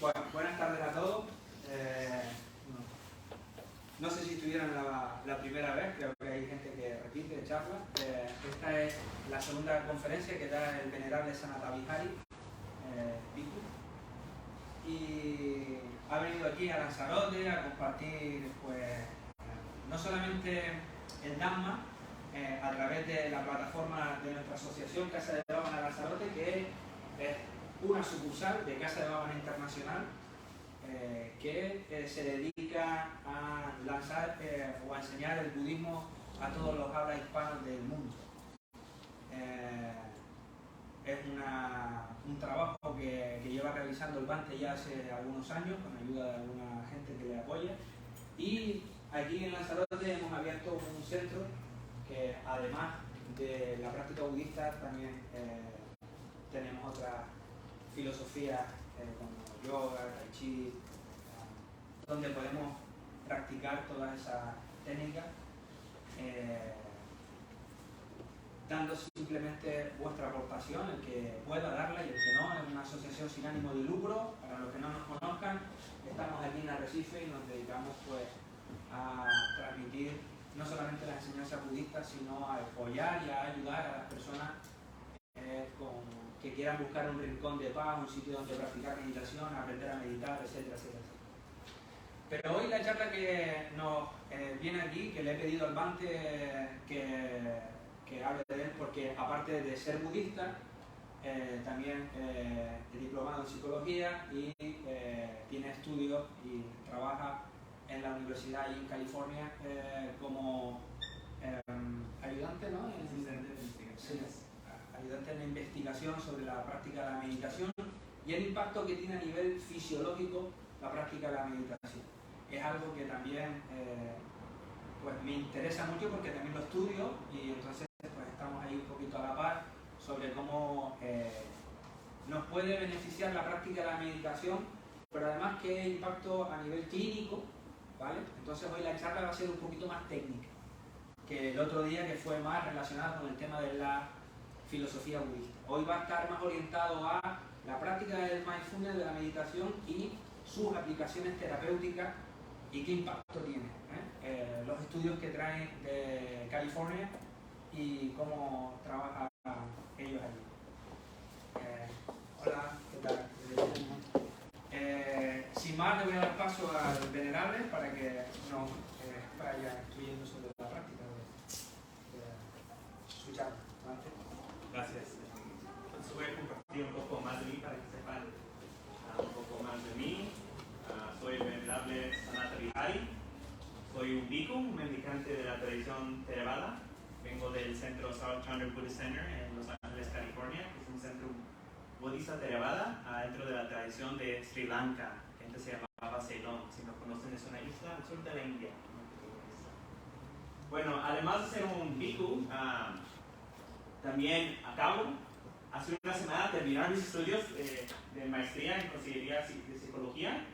Bueno, buenas tardes a todos. No sé si estuvieron la primera vez, creo que hay gente que repite charla. Esta es la segunda conferencia que da el venerable Sanata Vihari, Bhikkhu, y ha venido aquí a Lanzarote a compartir, pues, no solamente el Dhamma a través de la plataforma de nuestra asociación Casa de Bhavana Lanzarote, que es una sucursal de Casa de Bhavana Internacional, que se dedica a lanzar o a enseñar el budismo a todos los habla hispanos del mundo. Es un trabajo que lleva realizando el Bhante ya hace algunos años, con ayuda de alguna gente que le apoya. Y aquí en Lanzarote hemos abierto un centro que, además de la práctica budista, también tenemos otras filosofías como yoga, tai chi, donde podemos practicar todas esas técnicas, dando simplemente vuestra aportación, el que pueda darla y el que no. Es una asociación sin ánimo de lucro. Para los que no nos conozcan, estamos aquí en Arrecife y nos dedicamos, pues, a transmitir no solamente las enseñanzas budistas, sino a apoyar y a ayudar a las personas que quieran buscar un rincón de paz, un sitio donde practicar meditación, aprender a meditar, etcétera, etcétera. Pero hoy la charla que nos viene aquí, que le he pedido al Bhante que hable de él, porque aparte de ser budista, también es diplomado en psicología y tiene estudios y trabaja en la universidad ahí en California como ayudante, ¿no? Asistente de investigación. Sí, ayudante en la investigación sobre la práctica de la meditación y el impacto que tiene a nivel fisiológico la práctica de la meditación. Es algo que también pues me interesa mucho porque también lo estudio y entonces pues estamos ahí un poquito a la par sobre cómo nos puede beneficiar la práctica de la meditación, pero además qué impacto a nivel clínico, ¿vale? Entonces hoy la charla va a ser un poquito más técnica que el otro día, que fue más relacionada con el tema de la filosofía budista. Hoy va a estar más orientado a la práctica del mindfulness, de la meditación y sus aplicaciones terapéuticas y qué impacto tiene. Los estudios que traen de California y cómo trabajan ellos allí. Hola, ¿qué tal? Sin más, le voy a dar paso al venerable para que nos vaya instruyendo sobre la práctica de su charla. Gracias. Entonces voy a compartir un poco más de mí para que sepan un poco más de mí. Soy el venerable Sanata Vihari. Soy un bhikkhu, un mendicante de la tradición Theravada. Vengo del centro South Chandler Buddhist Center en Los Ángeles, California, que es un centro budista Theravada dentro de la tradición de Sri Lanka, que antes se llamaba Ceylon. Si no conocen, es una isla al sur de la India. Bueno, además de ser un bhikkhu, también hace una semana terminar mis estudios de maestría en consejería de psicología,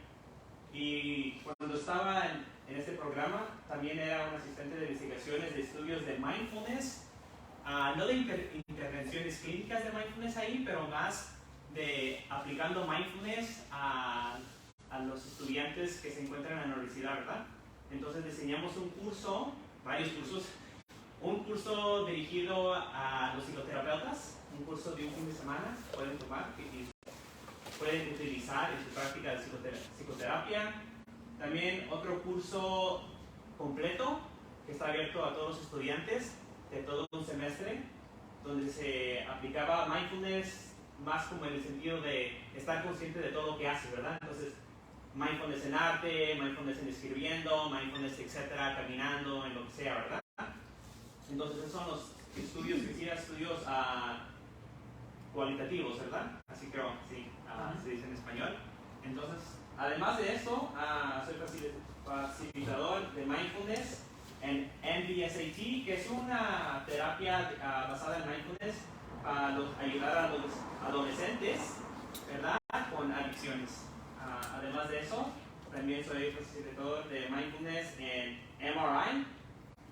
y cuando estaba en este programa también era un asistente de investigaciones de estudios de mindfulness, no de intervenciones clínicas de mindfulness ahí, pero más de aplicando mindfulness a los estudiantes que se encuentran en la universidad, ¿verdad? Entonces diseñamos un curso, varios cursos. Un curso dirigido a los psicoterapeutas, un curso de un fin de semana, pueden tomar y pueden utilizar en su práctica de psicoterapia. También otro curso completo que está abierto a todos los estudiantes de todo un semestre, donde se aplicaba mindfulness más como en el sentido de estar consciente de todo lo que haces, ¿verdad? Entonces, mindfulness en arte, mindfulness en escribiendo, mindfulness, etcétera, caminando, en lo que sea, ¿verdad? Entonces esos son los estudios que sí, estudios cualitativos, ¿verdad? Así creo, sí, se dice en español. Entonces, además de eso, soy facilitador de mindfulness en MBSAT, que es una terapia basada en mindfulness para ayudar a los adolescentes, ¿verdad?, con adicciones. Además de eso, también soy facilitador de mindfulness en MRI,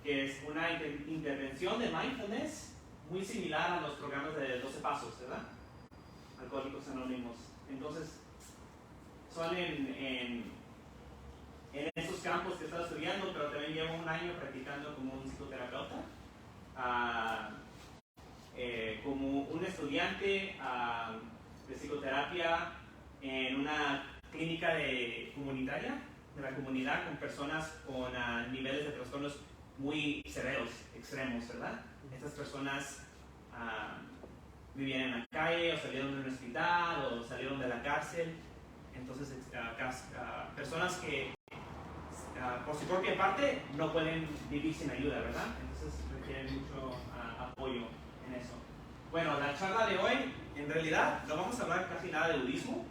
que es una intervención de mindfulness muy similar a los programas de 12 pasos, ¿verdad? Alcohólicos Anónimos. Entonces, son en estos campos que he estado estudiando, pero también llevo un año practicando como un psicoterapeuta, como un estudiante de psicoterapia en una clínica comunitaria de la comunidad con personas con niveles de trastornos muy severos, extremos, ¿verdad? Estas personas vivían en la calle o salieron de un hospital o salieron de la cárcel. Entonces, personas que por su propia parte no pueden vivir sin ayuda, ¿verdad? Entonces requieren mucho apoyo en eso. Bueno, la charla de hoy, en realidad, no vamos a hablar casi nada de budismo.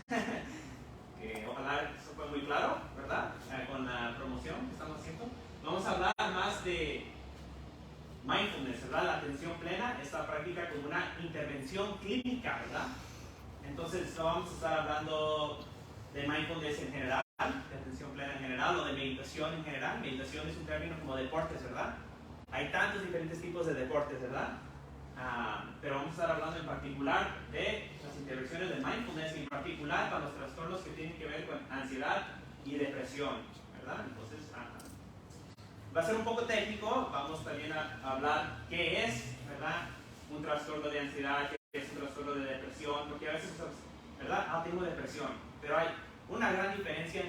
Que ojalá eso fue muy claro, ¿verdad? Con la promoción que estamos haciendo. Vamos a hablar más de mindfulness, ¿verdad? La atención plena, esta práctica como una intervención clínica, ¿verdad? Entonces no vamos a estar hablando de mindfulness en general, de atención plena en general o de meditación en general. Meditación es un término como deportes, ¿verdad? Hay tantos diferentes tipos de deportes, ¿verdad? Pero vamos a estar hablando en particular de las intervenciones de mindfulness, y en particular para los trastornos que tienen que ver con ansiedad y depresión, ¿verdad? Entonces va a ser un poco técnico. Vamos también a hablar qué es, ¿verdad?, un trastorno de ansiedad, qué es un trastorno de depresión, porque a veces, ¿verdad?, tengo depresión, pero hay una gran diferencia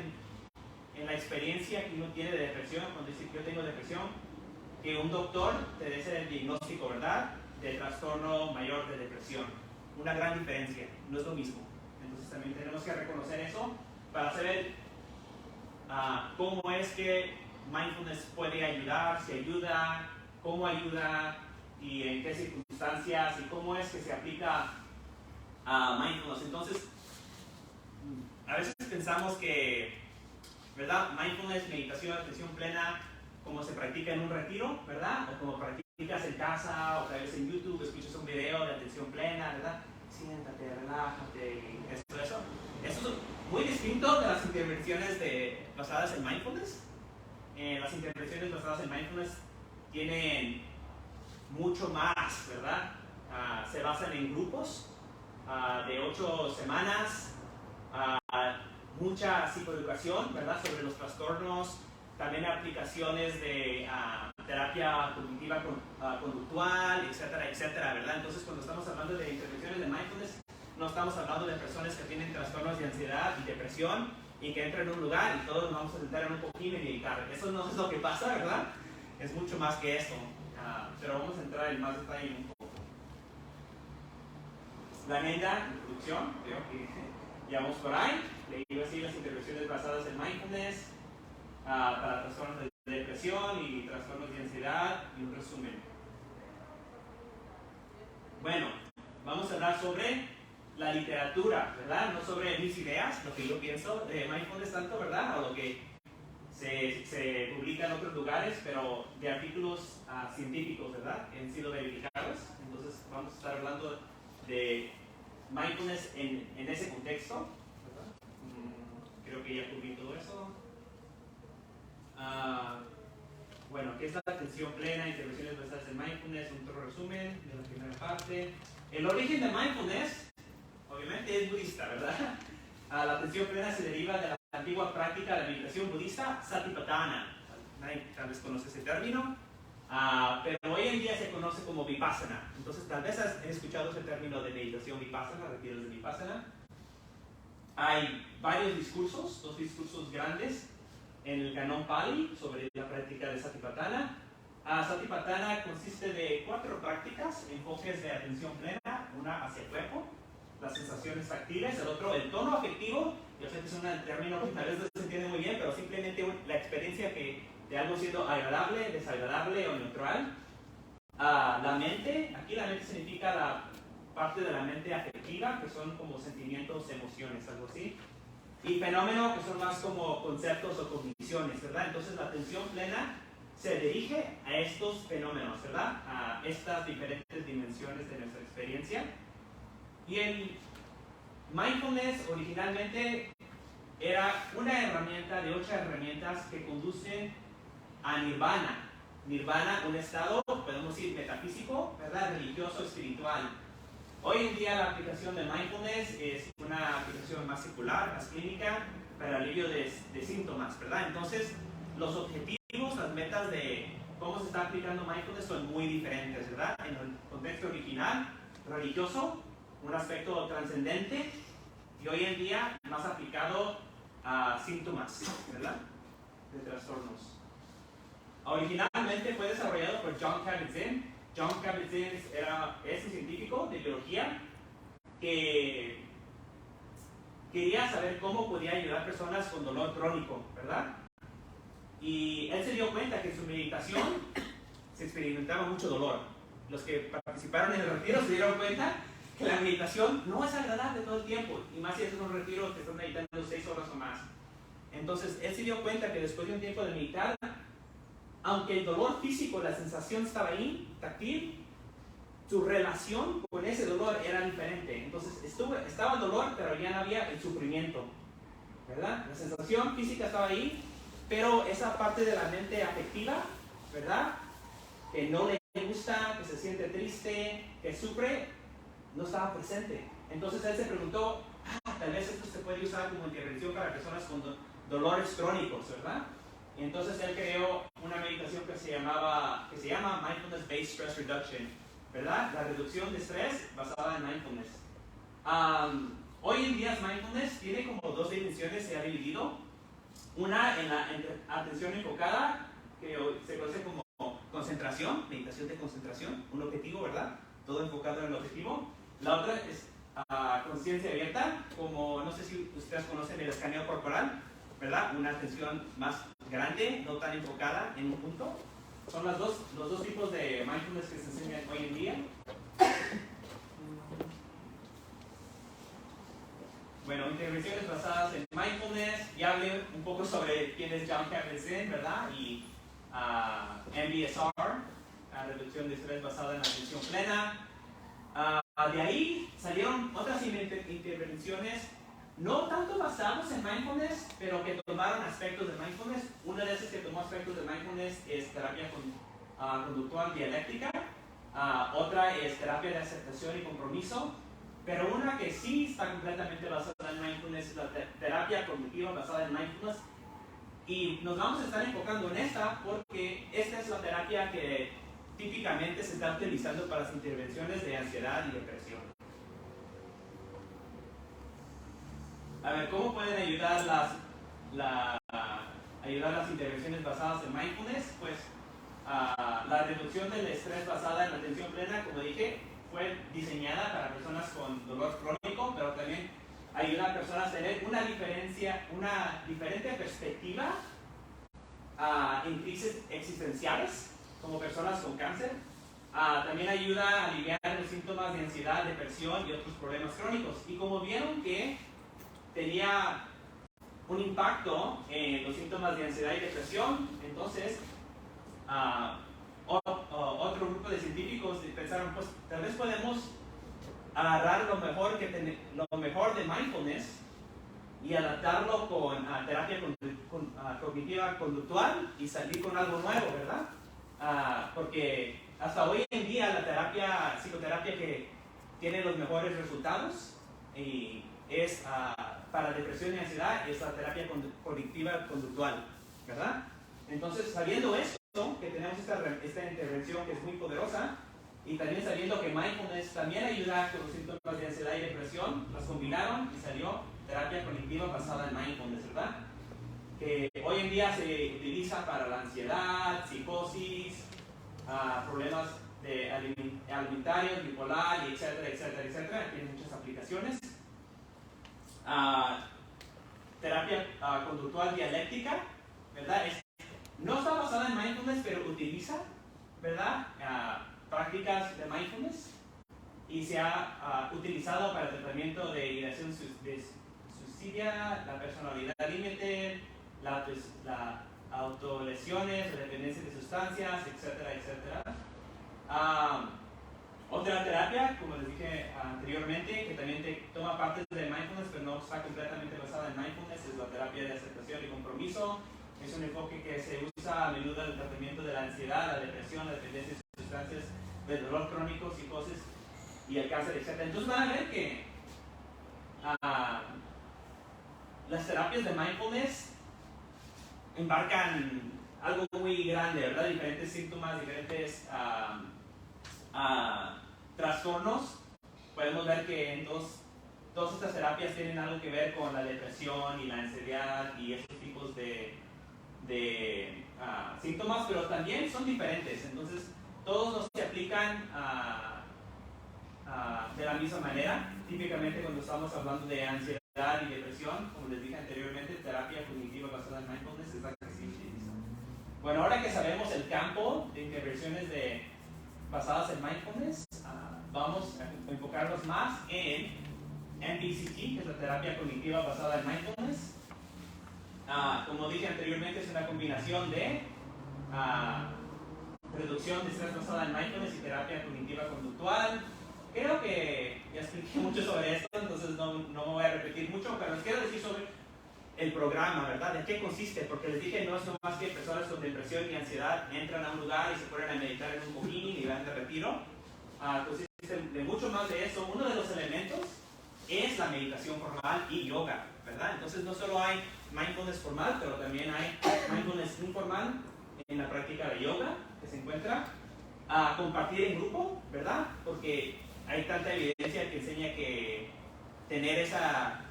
en la experiencia que uno tiene de depresión cuando dice que yo tengo depresión, que un doctor te dé el diagnóstico, ¿verdad?, de trastorno mayor de depresión. Una gran diferencia, no es lo mismo. Entonces también tenemos que reconocer eso para saber cómo es que mindfulness puede ayudar, si ayuda, cómo ayuda y en qué circunstancias y cómo es que se aplica a mindfulness. Entonces, a veces pensamos que, ¿verdad?, mindfulness, meditación, atención plena, como se practica en un retiro, ¿verdad?, o como practicas en casa, o tal vez en YouTube escuchas un video de atención plena, ¿verdad?, siéntate, relájate, y eso. Eso es muy distinto de las intervenciones basadas en mindfulness. Las intervenciones basadas en mindfulness tienen mucho más, ¿verdad? Se basan en grupos de 8 semanas, mucha psicoeducación, ¿verdad?, sobre los trastornos, también aplicaciones de terapia cognitiva conductual, etcétera, etcétera, ¿verdad? Entonces, cuando estamos hablando de intervenciones de mindfulness, no estamos hablando de personas que tienen trastornos de ansiedad y depresión y que entran en un lugar y todos nos vamos a sentar en un cojín y meditar. Eso no es lo que pasa, ¿verdad? Es mucho más que eso. Pero vamos a entrar en más detalle un poco. La agenda, introducción, creo que ya vamos por ahí. Leí así las intervenciones basadas en mindfulness para trastornos de depresión y trastornos de ansiedad, y un resumen. Bueno, vamos a hablar sobre la literatura, ¿verdad? No sobre mis ideas, lo que yo pienso de mindfulness tanto, ¿verdad? O lo que se publica en otros lugares, pero de artículos científicos, ¿verdad?, que han sido verificados. Entonces vamos a estar hablando de mindfulness en ese contexto, ¿verdad? Creo que ya cubrí todo eso. Bueno, ¿qué es la atención plena? Intervenciones basadas en mindfulness, un otro resumen de la primera parte. El origen de mindfulness, obviamente, es budista, ¿verdad? La atención plena se deriva de la antigua práctica de meditación budista, Satipatthana. Nadie tal vez conoce ese término, pero hoy en día se conoce como Vipassana. Entonces, tal vez has escuchado ese término de meditación Vipassana, retiros de Vipassana. Hay varios discursos, 2 discursos grandes en el Canon Pali sobre la práctica de Satipatthana. Satipatthana consiste de 4 prácticas, enfoques de atención plena, una hacia el cuerpo, las sensaciones táctiles, el otro el tono afectivo. Yo sé que es un término que tal vez no se entiende muy bien, pero simplemente la experiencia de algo siendo agradable, desagradable o neutral. La mente, aquí la mente significa la parte de la mente afectiva, que son como sentimientos, emociones, algo así. Y fenómeno, que son más como conceptos o cogniciones, ¿verdad? Entonces la atención plena se dirige a estos fenómenos, ¿verdad?, a estas diferentes dimensiones de nuestra experiencia. Y el mindfulness originalmente era una herramienta de 8 herramientas que conducen a nirvana. Nirvana, un estado, podemos decir, metafísico, ¿verdad?, religioso, espiritual. Hoy en día la aplicación de mindfulness es una aplicación más secular, más clínica, para el alivio de síntomas, ¿verdad? Entonces, los objetivos, las metas de cómo se está aplicando mindfulness son muy diferentes, ¿verdad? En el contexto original, religioso, un aspecto trascendente, y hoy en día más aplicado a síntomas, ¿verdad? De trastornos. Originalmente fue desarrollado por Jon Kabat-Zinn. Jon Kabat-Zinn es un científico de biología que quería saber cómo podía ayudar a personas con dolor crónico, ¿verdad? Y él se dio cuenta que en su meditación se experimentaba mucho dolor. Los que participaron en el retiro se dieron cuenta que la meditación no es agradable todo el tiempo, y más si es un retiro que están meditando 6 horas o más. Entonces, él se dio cuenta que después de un tiempo de meditar, aunque el dolor físico, la sensación estaba ahí, táctil, su relación con ese dolor era diferente. Entonces, estaba el dolor, pero ya no había el sufrimiento, ¿verdad? La sensación física estaba ahí, pero esa parte de la mente afectiva, ¿verdad? Que no le gusta, que se siente triste, que sufre, no estaba presente. Entonces él se preguntó, tal vez esto se puede usar como intervención para personas con dolores crónicos, ¿verdad? Y entonces él creó una meditación que se llama Mindfulness Based Stress Reduction, ¿verdad? La reducción de estrés basada en mindfulness. Hoy en día mindfulness tiene como 2 dimensiones, se ha dividido. Una en la atención enfocada, que se conoce como concentración, meditación de concentración, un objetivo, ¿verdad? Todo enfocado en el objetivo. La otra es conciencia abierta, como no sé si ustedes conocen el escaneo corporal, ¿verdad? Una atención más grande, no tan enfocada en un punto. Son los dos tipos de mindfulness que se enseñan hoy en día. Bueno, intervenciones basadas en mindfulness. Ya hablé un poco sobre quién es Jon Kabat-Zinn, ¿verdad? Y MBSR, reducción de estrés basada en la atención plena. De ahí salieron otras intervenciones no tanto basadas en mindfulness, pero que tomaron aspectos de mindfulness. Una de esas que tomó aspectos de mindfulness es terapia conductual dialéctica. Otra es terapia de aceptación y compromiso. Pero una que sí está completamente basada en mindfulness es la terapia cognitiva basada en mindfulness. Y nos vamos a estar enfocando en esta porque esta es la terapia que típicamente se está utilizando para las intervenciones de ansiedad y depresión. A ver, ¿cómo pueden ayudar las intervenciones basadas en mindfulness? Pues la reducción del estrés basada en la atención plena, como dije, fue diseñada para personas con dolor crónico, pero también ayuda a personas a tener una diferente perspectiva en crisis existenciales, como personas con cáncer. También ayuda a aliviar los síntomas de ansiedad, depresión y otros problemas crónicos. Y como vieron que tenía un impacto en los síntomas de ansiedad y depresión, entonces otro grupo de científicos pensaron, pues tal vez podemos agarrar lo mejor de mindfulness y adaptarlo con terapia cognitiva conductual y salir con algo nuevo, ¿verdad? Porque hasta hoy en día la psicoterapia que tiene los mejores resultados y es para depresión y ansiedad es la terapia cognitiva conductual, ¿verdad? Entonces, sabiendo esto, que tenemos esta intervención que es muy poderosa, y también sabiendo que mindfulness también ayuda con los síntomas de ansiedad y depresión, las combinaron y salió terapia cognitiva basada en mindfulness, ¿verdad? Que hoy en día se utiliza para la ansiedad, psicosis, problemas alimentarios, bipolar, etcétera, etcétera, etcétera. Tiene muchas aplicaciones. Terapia conductual dialéctica, ¿verdad? No está basada en mindfulness, pero utiliza, ¿verdad? Prácticas de mindfulness y se ha utilizado para el tratamiento de ideación suicidia, la personalidad límite, la autolesiones, la dependencia de sustancias, etcétera, etcétera. Otra terapia, como les dije anteriormente, que también toma partes de mindfulness, pero no está completamente basada en mindfulness, es la terapia de aceptación y compromiso. Es un enfoque que se usa a menudo en el tratamiento de la ansiedad, la depresión, la dependencia de sustancias, del dolor crónico, psicosis, y el cáncer, etc. Entonces van a ver que las terapias de mindfulness embarcan algo muy grande, ¿verdad? Diferentes síntomas, diferentes trastornos. Podemos ver que en todas estas terapias tienen algo que ver con la depresión y la ansiedad y esos tipos de síntomas, pero también son diferentes. Entonces, todos no se aplican de la misma manera. Típicamente cuando estamos hablando de ansiedad y depresión, como les dije anteriormente, terapia cognitiva basada en mindfulness es la que se utiliza. Bueno, ahora que sabemos el campo de intervenciones basadas en mindfulness, vamos a enfocarnos más en MBCT, que es la terapia cognitiva basada en mindfulness. Como dije anteriormente, es una combinación de reducción de estrés basada en mindfulness y terapia cognitiva conductual. Creo que ya expliqué mucho sobre esto, entonces no me voy a repetir mucho, pero les quiero decir sobre el programa, ¿verdad? ¿De qué consiste? Porque les dije, no es nomás que personas con depresión y ansiedad entran a un lugar y se ponen a meditar en un cojín y van de retiro. Consiste de mucho más de eso. Uno de los elementos es la meditación formal y yoga, ¿verdad? Entonces no solo hay mindfulness formal, pero también hay mindfulness informal en la práctica de yoga que se encuentra. Compartir en grupo, ¿verdad? Porque hay tanta evidencia que enseña que tener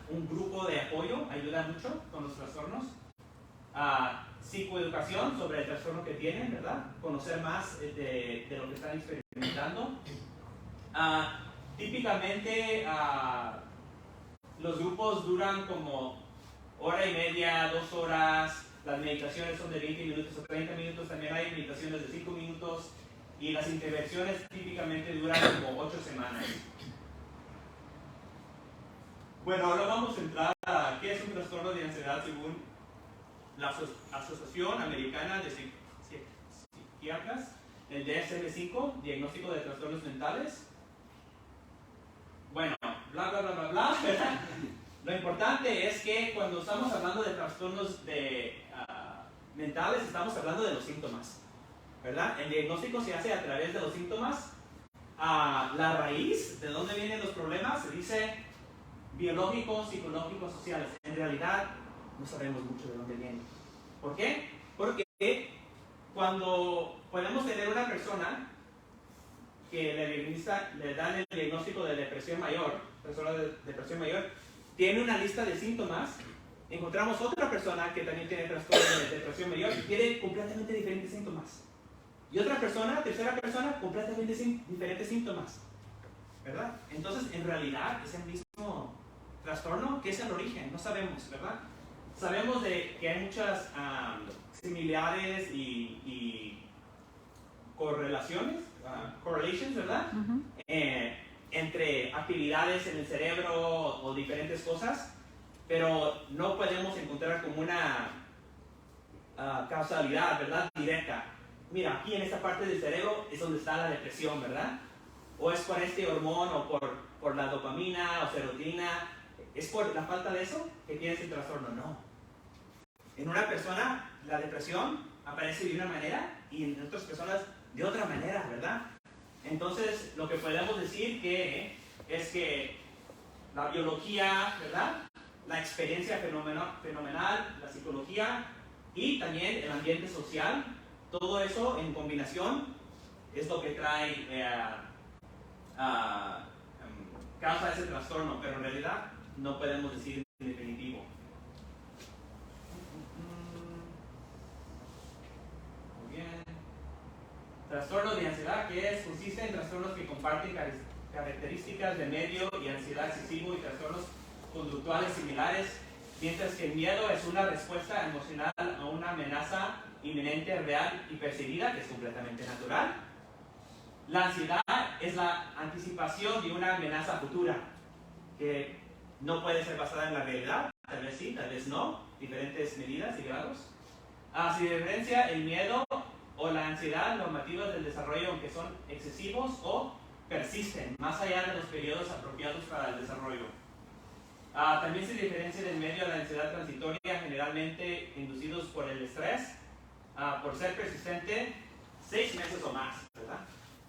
un grupo de apoyo ayuda mucho con los trastornos. Psicoeducación sobre el trastorno que tienen, ¿verdad? Conocer más de lo que están experimentando. Típicamente los grupos duran como hora y media, 2 horas. Las meditaciones son de 20 minutos o 30 minutos. También hay meditaciones de 5 minutos. Y las intervenciones típicamente duran como 8 semanas. Bueno, ahora vamos a entrar a qué es un trastorno de ansiedad según la Asociación Americana de Psiquiatras, el DSM-5, Diagnóstico de Trastornos Mentales. Bueno, bla, bla, bla, bla, bla. Lo importante es que cuando estamos hablando de trastornos mentales, estamos hablando de los síntomas, ¿verdad? El diagnóstico se hace a través de los síntomas. La raíz, de dónde vienen los problemas, se dice biológicos, psicológicos, sociales. En realidad, no sabemos mucho de dónde vienen. ¿Por qué? Porque cuando podemos tener una persona que le dan el diagnóstico de depresión mayor, persona de depresión mayor, tiene una lista de síntomas, encontramos otra persona que también tiene trastorno de depresión mayor y tiene completamente diferentes síntomas. Y otra persona, tercera persona, completamente diferentes síntomas, ¿verdad? Entonces, en realidad, es el mismo trastorno. ¿Qué es el origen? No sabemos, ¿verdad? Sabemos que hay muchas similares y correlaciones, correlations, ¿verdad? Entre actividades en el cerebro o diferentes cosas, pero no podemos encontrar como una causalidad, ¿verdad? Directa. Mira, aquí en esta parte del cerebro es donde está la depresión, ¿verdad? O es por este hormón o por la dopamina o serotonina. ¿Es por la falta de eso que tienes el trastorno? No. En una persona la depresión aparece de una manera y en otras personas de otra manera, ¿verdad? Entonces, lo que podemos decir es que la biología, ¿verdad? La experiencia fenomenal, la psicología y también el ambiente social, todo eso en combinación es lo que trae, causa ese trastorno, pero en realidad no podemos decir en definitivo. Muy bien. Trastorno de ansiedad, que consiste en trastornos que comparten características de medio y ansiedad excesivo y trastornos conductuales similares, mientras que el miedo es una respuesta emocional a una amenaza inminente, real y percibida, que es completamente natural. La ansiedad es la anticipación de una amenaza futura, que no puede ser basada en la realidad, tal vez sí, tal vez no, diferentes medidas y grados. A su diferencia, el miedo o la ansiedad normativas del desarrollo, aunque son excesivos o persisten más allá de los periodos apropiados para el desarrollo. También se diferencia del medio a la ansiedad transitoria, generalmente inducidos por el estrés, por ser persistente 6 meses o más, ¿verdad?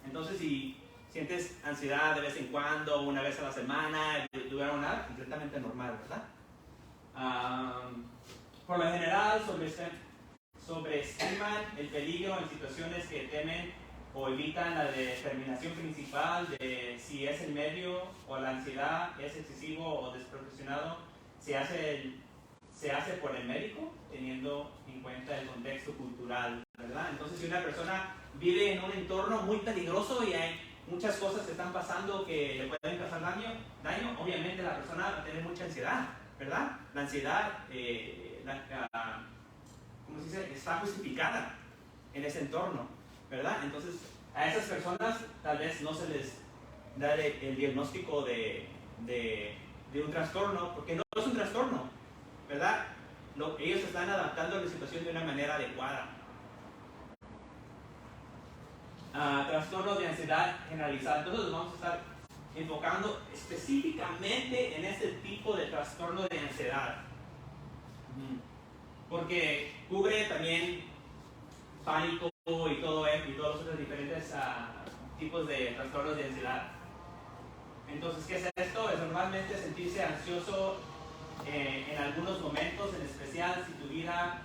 Entonces, si sientes ansiedad de vez en cuando, una vez a la semana, dura una hora, completamente normal, ¿verdad? Por lo general, sobreestiman el peligro en situaciones que temen o evitan la determinación principal de si es el medio o la ansiedad es excesivo o desproporcionado. Se hace por el médico, teniendo en cuenta el contexto cultural, ¿verdad? Entonces, si una persona vive en un entorno muy peligroso y hay muchas cosas que están pasando que le pueden causar daño, obviamente la persona va a tener mucha ansiedad, ¿verdad? La ansiedad, ¿cómo se dice? Está justificada en ese entorno, ¿verdad? Entonces, a esas personas tal vez no se les da el diagnóstico de un trastorno, porque no es un trastorno, ¿verdad? Ellos están adaptando a la situación de una manera adecuada. Trastornos de ansiedad generalizada. Entonces, vamos a estar enfocando específicamente en este tipo de trastorno de ansiedad, porque cubre también pánico y todo eso, y todos los otros diferentes tipos de trastornos de ansiedad. Entonces, ¿qué es esto? Es normalmente sentirse ansioso en algunos momentos, en especial si tu vida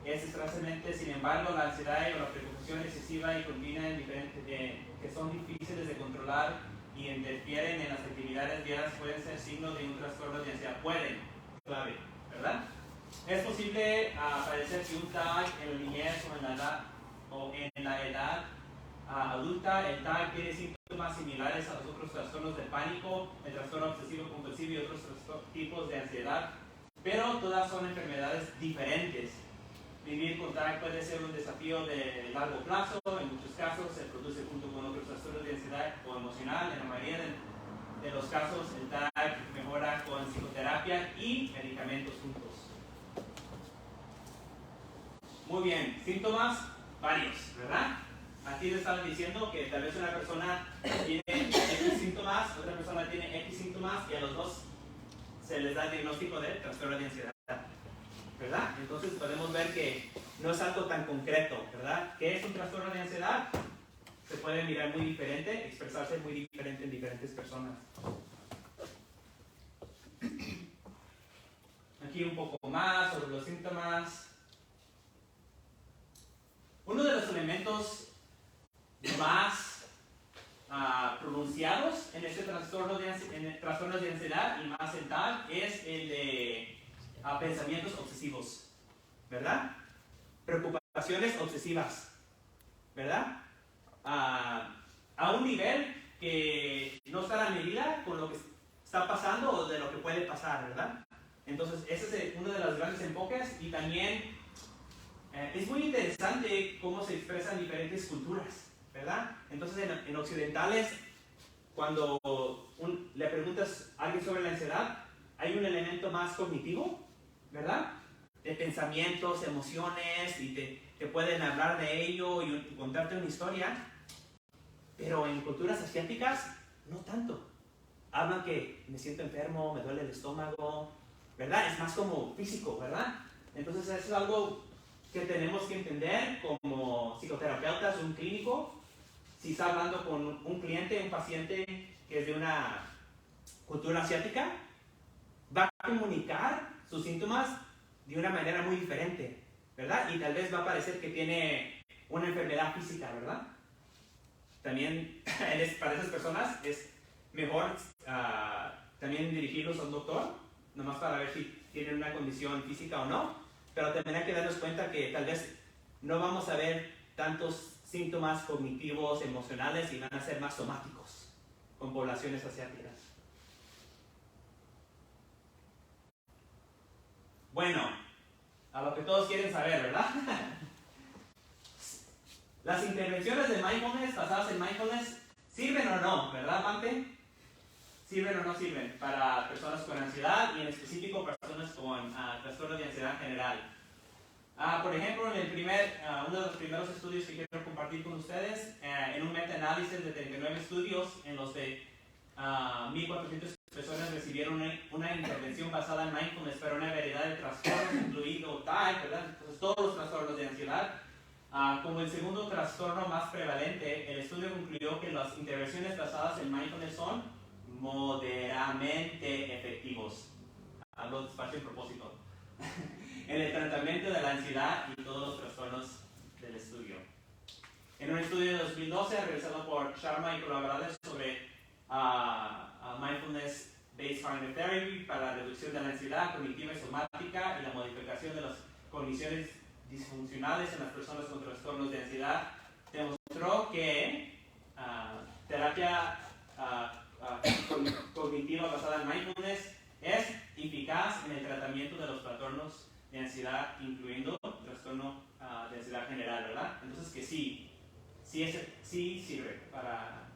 es estresante. Sin embargo, la ansiedad o la preocupación excesiva y continua que son difíciles de controlar y interfieren en las actividades diarias pueden ser signos de un trastorno de ansiedad. Pueden, clave, ¿verdad? Es posible padecer si un TAG en la niñez o en la edad adulta. El TAG tiene síntomas similares a los otros trastornos de pánico, el trastorno obsesivo compulsivo y otros tipos de ansiedad, pero todas son enfermedades diferentes. Vivir con TAG puede ser un desafío de largo plazo. En muchos casos se produce junto con otros trastornos de ansiedad o emocional. En la mayoría de los casos el TAG mejora con psicoterapia y medicamentos juntos. Muy bien, síntomas varios, ¿verdad? Aquí le estaban diciendo que tal vez una persona tiene X síntomas, otra persona tiene X síntomas y a los dos se les da el diagnóstico de trastorno de ansiedad, ¿verdad? Entonces podemos ver que no es algo tan concreto, ¿verdad? ¿Qué es un trastorno de ansiedad? Se puede mirar muy diferente, expresarse muy diferente en diferentes personas. Aquí un poco más sobre los síntomas. Uno de los elementos más pronunciados en este trastorno de ansiedad y más en TAG es el de pensamientos obsesivos, ¿verdad? Preocupaciones obsesivas, ¿verdad? A un nivel que no está a la medida con lo que está pasando o de lo que puede pasar, ¿verdad? Entonces, ese es uno de los grandes enfoques y también es muy interesante cómo se expresan diferentes culturas, ¿verdad? Entonces, en occidentales, cuando le preguntas a alguien sobre la ansiedad, hay un elemento más cognitivo, ¿verdad? De pensamientos, emociones, y te pueden hablar de ello y contarte una historia. Pero en culturas asiáticas, no tanto. Hablan que me siento enfermo, me duele el estómago, ¿verdad? Es más como físico, ¿verdad? Entonces, eso es algo que tenemos que entender como psicoterapeutas, un clínico. Si está hablando con un cliente, un paciente que es de una cultura asiática, va a comunicar sus síntomas de una manera muy diferente, ¿verdad? Y tal vez va a parecer que tiene una enfermedad física, ¿verdad? También para esas personas es mejor también dirigirlos a un doctor, nomás para ver si tienen una condición física o no, pero también hay que darnos cuenta que tal vez no vamos a ver tantos síntomas cognitivos, emocionales, y van a ser más somáticos con poblaciones asiáticas. Bueno, a lo que todos quieren saber, ¿verdad? Las intervenciones de mindfulness, basadas en mindfulness, ¿sirven o no? ¿Verdad, Pante? ¿Sirven o no sirven para personas con ansiedad y en específico personas con trastorno de ansiedad general? Por ejemplo, uno de los primeros estudios que quiero compartir con ustedes, en un meta-análisis de 39 estudios en los de 1.400 personas recibieron una intervención basada en mindfulness para una variedad de trastornos, incluido TAG, ¿verdad? Entonces, todos los trastornos de ansiedad. Como el segundo trastorno más prevalente, el estudio concluyó que las intervenciones basadas en mindfulness son moderadamente efectivos. Hablo despacio en propósito. En el tratamiento de la ansiedad y todos los trastornos del estudio. En un estudio de 2012 realizado por Sharma y colaboradores sobre Mindfulness Based Cognitive Therapy para la reducción de la ansiedad cognitiva y somática y la modificación de las cogniciones disfuncionales en las personas con trastornos de ansiedad, demostró que terapia cognitiva basada en mindfulness es eficaz en el tratamiento de los trastornos de ansiedad, incluyendo trastorno de ansiedad general, ¿verdad? Entonces que sí sirve para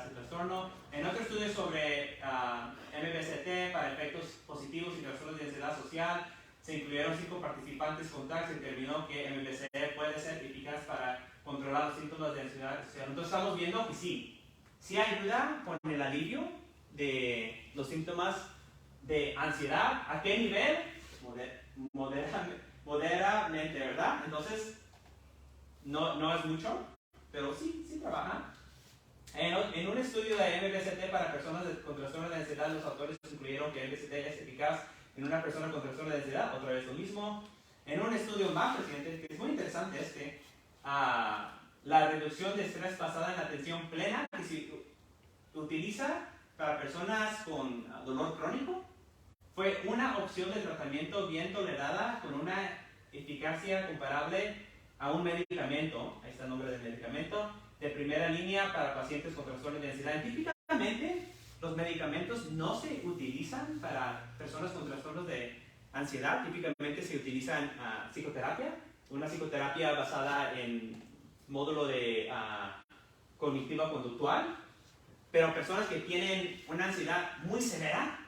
ese trastorno. En otro estudio sobre MBCT para efectos positivos y trastornos de ansiedad social, se incluyeron 5 participantes con TAC. Se determinó que MBCT puede ser eficaz para controlar los síntomas de ansiedad social. Entonces estamos viendo que sí ayuda con el alivio de los síntomas de ansiedad. ¿A qué nivel? Moderadamente, ¿verdad? Entonces no es mucho, pero sí trabaja. En un estudio de MBCT para personas con trastorno de ansiedad, los autores incluyeron que MBCT es eficaz en una persona con trastorno de ansiedad, otra vez lo mismo. En un estudio más reciente, que es muy interesante, la reducción de estrés basada en atención plena, que se utiliza para personas con dolor crónico, fue una opción de tratamiento bien tolerada con una eficacia comparable a un medicamento, ahí está el nombre del medicamento, de primera línea para pacientes con trastornos de ansiedad. Típicamente, los medicamentos no se utilizan para personas con trastornos de ansiedad. Típicamente se utilizan psicoterapia, una psicoterapia basada en módulo de cognitiva conductual, pero personas que tienen una ansiedad muy severa,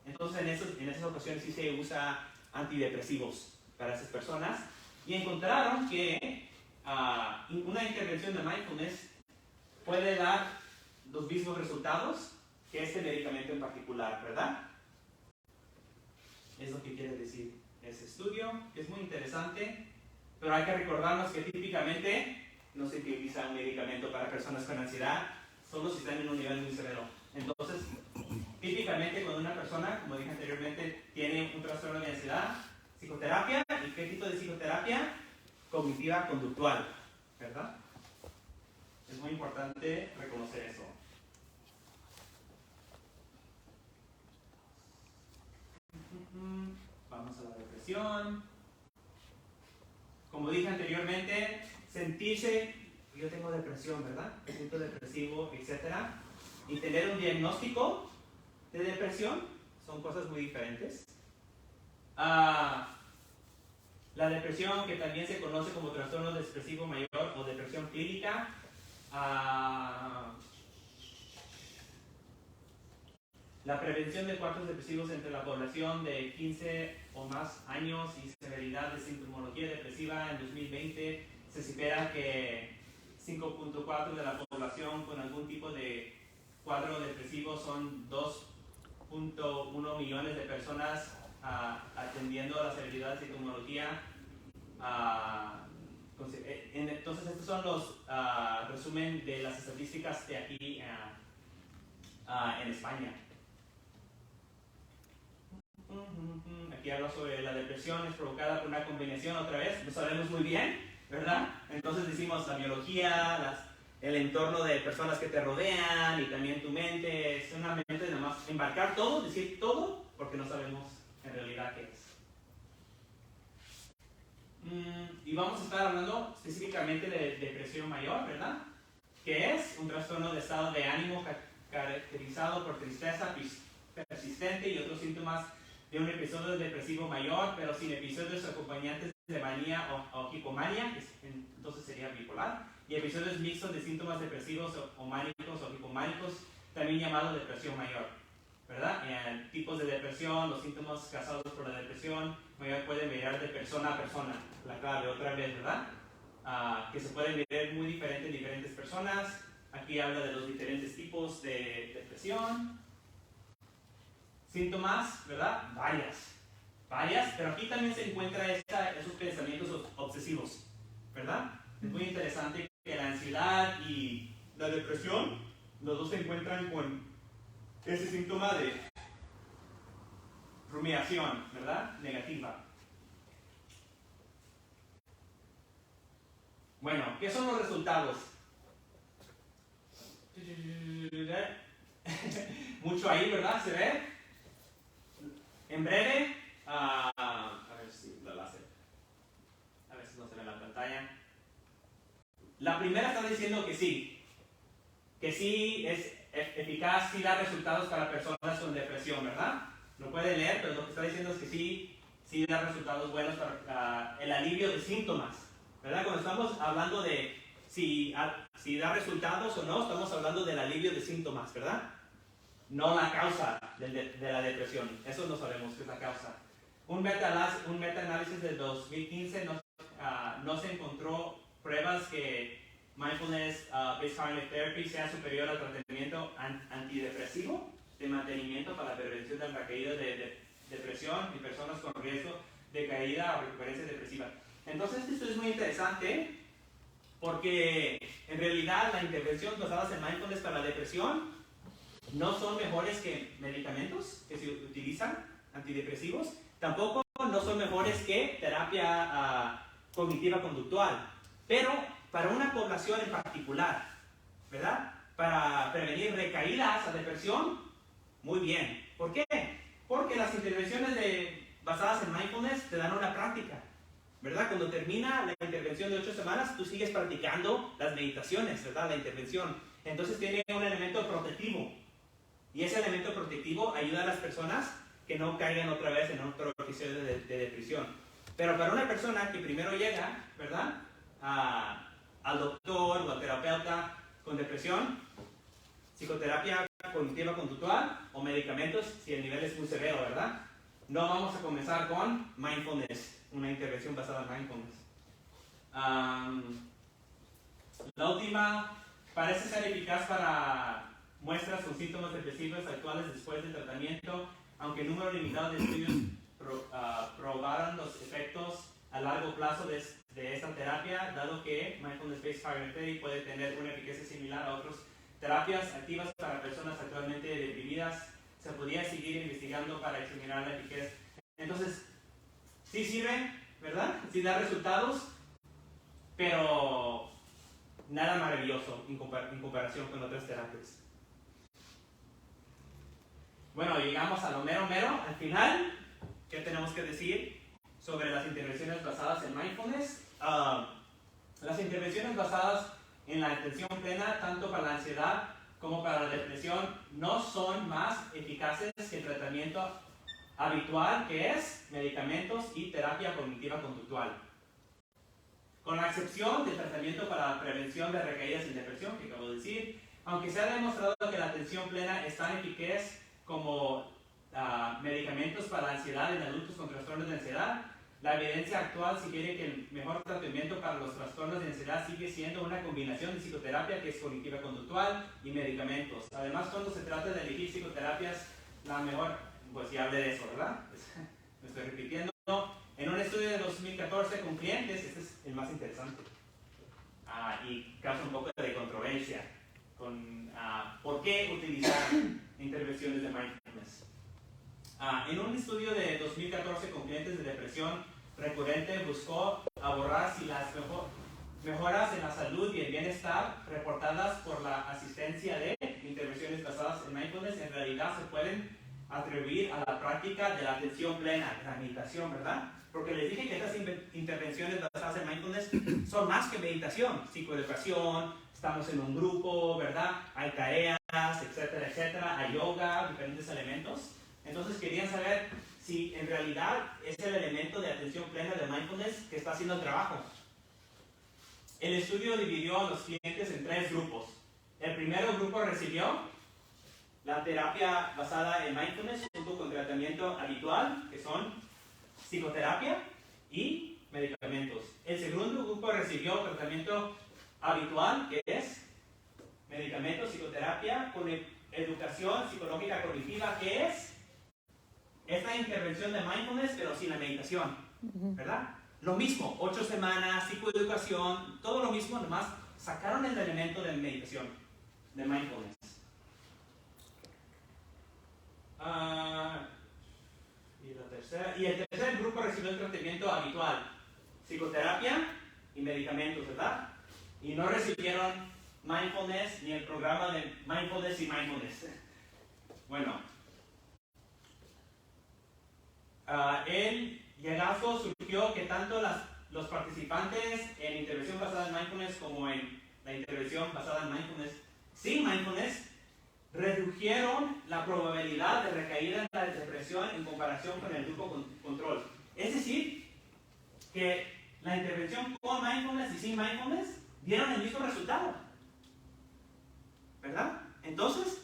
entonces en esas ocasiones sí se usa antidepresivos para esas personas, y encontraron que una intervención de mindfulness puede dar los mismos resultados que este medicamento en particular, ¿verdad? Es lo que quiere decir ese estudio. Es muy interesante, pero hay que recordarnos que típicamente no se utiliza un medicamento para personas con ansiedad, solo si están en un nivel muy severo. Entonces, típicamente cuando una persona, como dije anteriormente, tiene un trastorno de ansiedad, psicoterapia. ¿Y qué tipo de psicoterapia? Cognitiva conductual, ¿verdad? Es muy importante reconocer eso. Vamos a la depresión. Como dije anteriormente, sentirse, yo tengo depresión, ¿verdad? Me siento depresivo, etc. Y tener un diagnóstico de depresión son cosas muy diferentes. La depresión, que también se conoce como trastorno depresivo mayor o depresión clínica, la prevención de cuadros depresivos entre la población de 15 o más años y severidad de sintomología depresiva en 2020, se espera que 5.4 de la población con algún tipo de cuadro depresivo son 2.1 millones de personas atendiendo a la severidad de sintomología. Entonces estos son los resumen de las estadísticas de aquí en España. Aquí hablo sobre la depresión, es provocada por una combinación, otra vez, lo sabemos muy bien, ¿verdad? Entonces decimos la biología, el entorno de personas que te rodean y también tu mente. Es una mente de nada más embarcar todo, decir todo, porque no sabemos en realidad qué es. Y vamos a estar hablando específicamente de depresión mayor, ¿verdad? Que es un trastorno de estado de ánimo caracterizado por tristeza persistente y otros síntomas de un episodio depresivo mayor, pero sin episodios acompañantes de manía o hipomanía, entonces sería bipolar, y episodios mixtos de síntomas depresivos o mánicos o hipománicos, también llamado depresión mayor, ¿verdad? Tipos de depresión, los síntomas causados por la depresión mayor pueden variar de persona a persona, la clave otra vez, ¿verdad? Que se pueden ver muy diferente en diferentes personas. Aquí habla de los diferentes tipos de depresión. Síntomas, ¿verdad? Varias, pero aquí también se encuentra esos pensamientos obsesivos, ¿verdad? Es muy interesante que la ansiedad y la depresión, los dos se encuentran con ese síntoma de rumiación, ¿verdad? Negativa. Bueno, ¿qué son los resultados? Mucho ahí, ¿verdad? ¿Se ve? En breve, a ver si lo hace. A ver si no se ve en la pantalla. La primera está diciendo que sí es eficaz, sí da resultados para personas con depresión, ¿verdad? No puede leer, pero lo que está diciendo es que sí da resultados buenos para el alivio de síntomas, ¿verdad? Cuando estamos hablando de si da resultados o no, estamos hablando del alivio de síntomas, ¿verdad? No la causa de la depresión. Eso no sabemos qué es la causa. Un meta-análisis del 2015 no se encontró pruebas que mindfulness-based cognitive therapy sea superior al tratamiento antidepresivo de mantenimiento para la prevención de la recaída de depresión y personas con riesgo de caída o recurrencia depresiva. Entonces esto es muy interesante porque en realidad las intervenciones basadas en mindfulness para la depresión no son mejores que medicamentos que se utilizan, antidepresivos, tampoco no son mejores que terapia cognitiva conductual, pero para una población en particular, ¿verdad? Para prevenir recaídas a depresión, muy bien. ¿Por qué? Porque las intervenciones basadas en mindfulness te dan una práctica, ¿verdad? Cuando termina la intervención de 8 semanas, tú sigues practicando las meditaciones, ¿verdad? La intervención. Entonces tiene un elemento protectivo. Y ese elemento protectivo ayuda a las personas que no caigan otra vez en otro episodio de depresión. Pero para una persona que primero llega, ¿verdad? Al doctor o al terapeuta con depresión, psicoterapia cognitiva conductual o medicamentos si el nivel es muy severo, ¿verdad? No vamos a comenzar con mindfulness, una intervención basada en mindfulness. La última parece ser eficaz para muestras con síntomas depresivos actuales después del tratamiento, aunque el número limitado de estudios probaron los efectos a largo plazo de esta terapia, dado que mindfulness-based cognitive therapy puede tener una eficacia similar a otras terapias activas para personas actualmente deprimidas. Se podría seguir investigando para examinar la eficacia. Entonces, sí sirven, ¿verdad? Sí da resultados, pero nada maravilloso en comparación con otras terapias. Bueno, llegamos a lo mero, al final. ¿Qué tenemos que decir sobre las intervenciones basadas en mindfulness? Las intervenciones basadas en la atención plena, tanto para la ansiedad como para la depresión, no son más eficaces que el tratamiento habitual, que es medicamentos y terapia cognitiva conductual. Con la excepción del tratamiento para la prevención de recaídas en depresión, que acabo de decir, aunque se ha demostrado que la atención plena es tan eficaz como medicamentos para la ansiedad en adultos con trastornos de ansiedad, la evidencia actual sugiere que el mejor tratamiento para los trastornos de ansiedad sigue siendo una combinación de psicoterapia, que es cognitiva conductual, y medicamentos. Además, cuando se trata de elegir psicoterapias, la mejor, pues ya hablé de eso, ¿verdad? Me estoy repitiendo. En un estudio de 2014 con clientes, este es el más interesante, y causa un poco de controversia con por qué utilizar intervenciones de mindfulness. En un estudio de 2014 con clientes de depresión recurrente buscó abordar si las mejoras en la salud y el bienestar reportadas por la asistencia de intervenciones basadas en mindfulness en realidad se pueden atribuir a la práctica de la atención plena, la meditación, ¿verdad? Porque les dije que estas intervenciones basadas en mindfulness son más que meditación, psicoeducación, estamos en un grupo, ¿verdad? Hay tareas, etcétera, etcétera, hay yoga, diferentes elementos. Entonces querían saber si en realidad es el elemento de atención plena de mindfulness que está haciendo el trabajo. El estudio dividió a los clientes en 3 grupos. El primer grupo recibió la terapia basada en mindfulness junto con tratamiento habitual, que son psicoterapia y medicamentos. El segundo grupo recibió tratamiento habitual, que es medicamentos, psicoterapia, con educación psicológica cognitiva, que es esta intervención de mindfulness, pero sin la meditación, ¿verdad? Lo mismo, 8 semanas, psicoeducación, todo lo mismo, nomás sacaron el elemento de meditación, de mindfulness. Y el tercer grupo recibió el tratamiento habitual, psicoterapia y medicamentos, ¿verdad? Y no recibieron mindfulness ni el programa de mindfulness y mindfulness. Bueno, el llegado surgió que tanto los participantes en intervención basada en mindfulness como en la intervención basada en mindfulness sin mindfulness redujeron la probabilidad de recaída en la depresión en comparación con el grupo control. Es decir, que la intervención con mindfulness y sin mindfulness dieron el mismo resultado, ¿verdad? Entonces,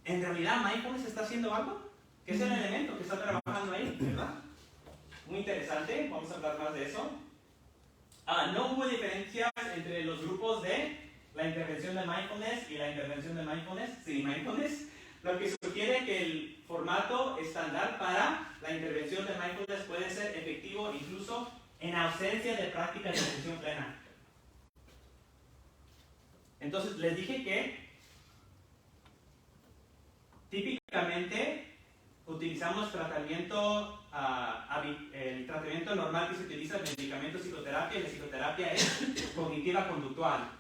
en realidad mindfulness está haciendo algo, que es el elemento que está trabajando ahí, ¿verdad? Muy interesante, vamos a hablar más de eso. No hubo diferencias entre los grupos de la intervención de mindfulness y la intervención de mindfulness sin mindfulness, lo que sugiere que el formato estándar para la intervención de mindfulness puede ser efectivo incluso en ausencia de prácticas de atención plena. Entonces, les dije que típicamente utilizamos tratamiento, el tratamiento normal que se utiliza es medicamento, psicoterapia, y la psicoterapia es cognitiva conductual.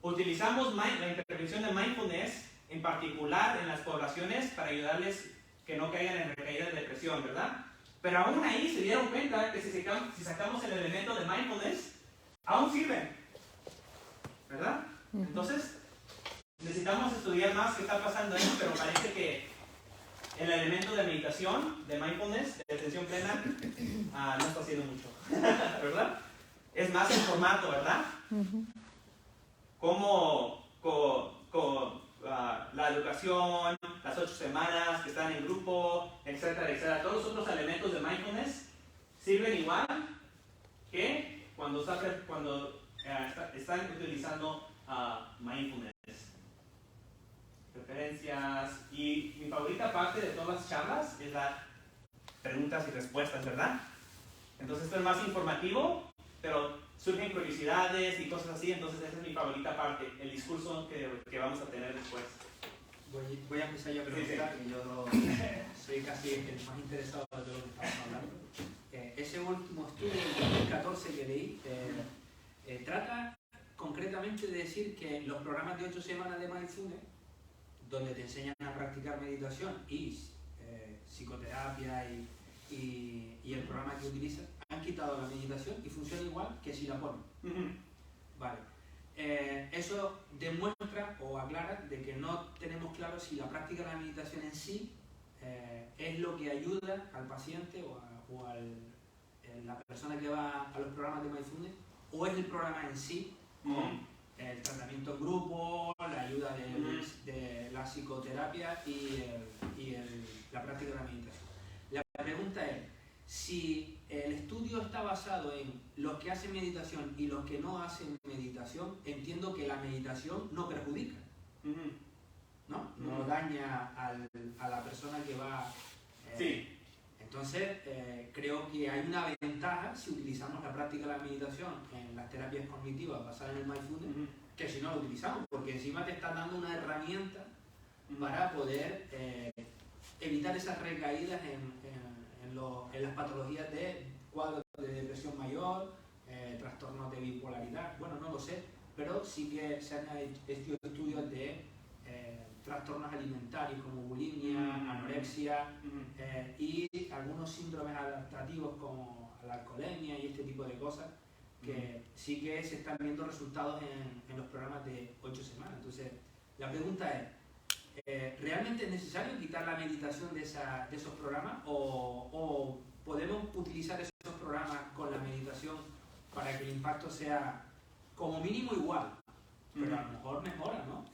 Utilizamos la intervención de mindfulness, en particular en las poblaciones, para ayudarles que no caigan en recaídas de depresión, ¿verdad? Pero aún ahí se dieron cuenta que si sacamos el elemento de mindfulness, aún sirve, ¿verdad? Entonces, necesitamos estudiar más qué está pasando ahí, pero parece que el elemento de meditación, de mindfulness, de atención plena, no está haciendo mucho, ¿verdad? Es más el formato, ¿verdad? Como la educación, las 8 semanas que están en grupo, etcétera, etcétera. Todos los otros elementos de mindfulness sirven igual que cuando están utilizando mindfulness. Referencias. Y mi favorita parte de todas las charlas es las preguntas y respuestas, ¿verdad? Entonces esto es más informativo, pero surgen curiosidades y cosas así, entonces esa es mi favorita parte, el discurso que vamos a tener después. Voy a empezar yo a preguntar, que yo soy casi el más interesado de lo que estamos hablando. Ese último estudio del 2014 que leí trata concretamente de decir que los programas de 8 semanas de mindfulness, donde te enseñan a practicar meditación y psicoterapia y el programa que utilizan, han quitado la meditación y funciona igual que si la ponen. Vale. Eso demuestra o aclara de que no tenemos claro si la práctica de la meditación en sí es lo que ayuda al paciente o a la persona que va a los programas de mindfulness, o es el programa en sí con el tratamiento en grupo, la ayuda de la psicoterapia y la práctica de la meditación. La pregunta es, si el estudio está basado en los que hacen meditación y los que no hacen meditación, entiendo que la meditación no perjudica, ¿no? No daña a la persona que va. Sí. Entonces, creo que hay una ventaja si utilizamos la práctica de la meditación en las terapias cognitivas basadas en el mindfulness, que si no lo utilizamos, porque encima te está dando una herramienta para poder evitar esas recaídas en las patologías de cuadros de depresión mayor, trastornos de bipolaridad, bueno, no lo sé, pero sí que se han hecho estudios de trastornos alimentarios como bulimia, anorexia y algunos síndromes adaptativos como la alcoholemia y este tipo de cosas, que sí que se están viendo resultados en los programas de 8 semanas. Entonces, la pregunta es, ¿realmente es necesario quitar la meditación de esos programas o podemos utilizar esos programas con la meditación para que el impacto sea como mínimo igual? Pero a lo mejor mejora, ¿no?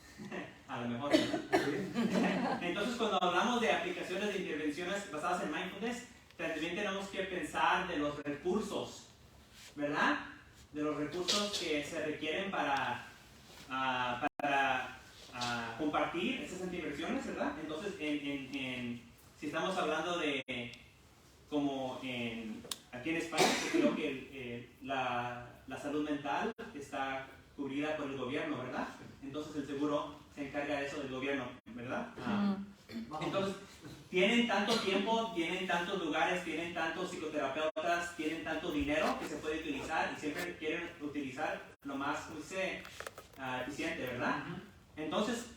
A lo mejor. Entonces, cuando hablamos de aplicaciones de intervenciones basadas en mindfulness, también tenemos que pensar de los recursos, ¿verdad? De los recursos que se requieren para compartir esas intervenciones, ¿verdad? Entonces, si estamos hablando de como en aquí en España creo que la salud mental está cubierta por el gobierno, ¿verdad? Entonces el seguro se encarga de eso del gobierno, ¿verdad? Entonces, tienen tanto tiempo, tienen tantos lugares, tienen tantos psicoterapeutas, tienen tanto dinero que se puede utilizar y siempre quieren utilizar lo más, ¿cómo se eficiente, ¿verdad? Entonces,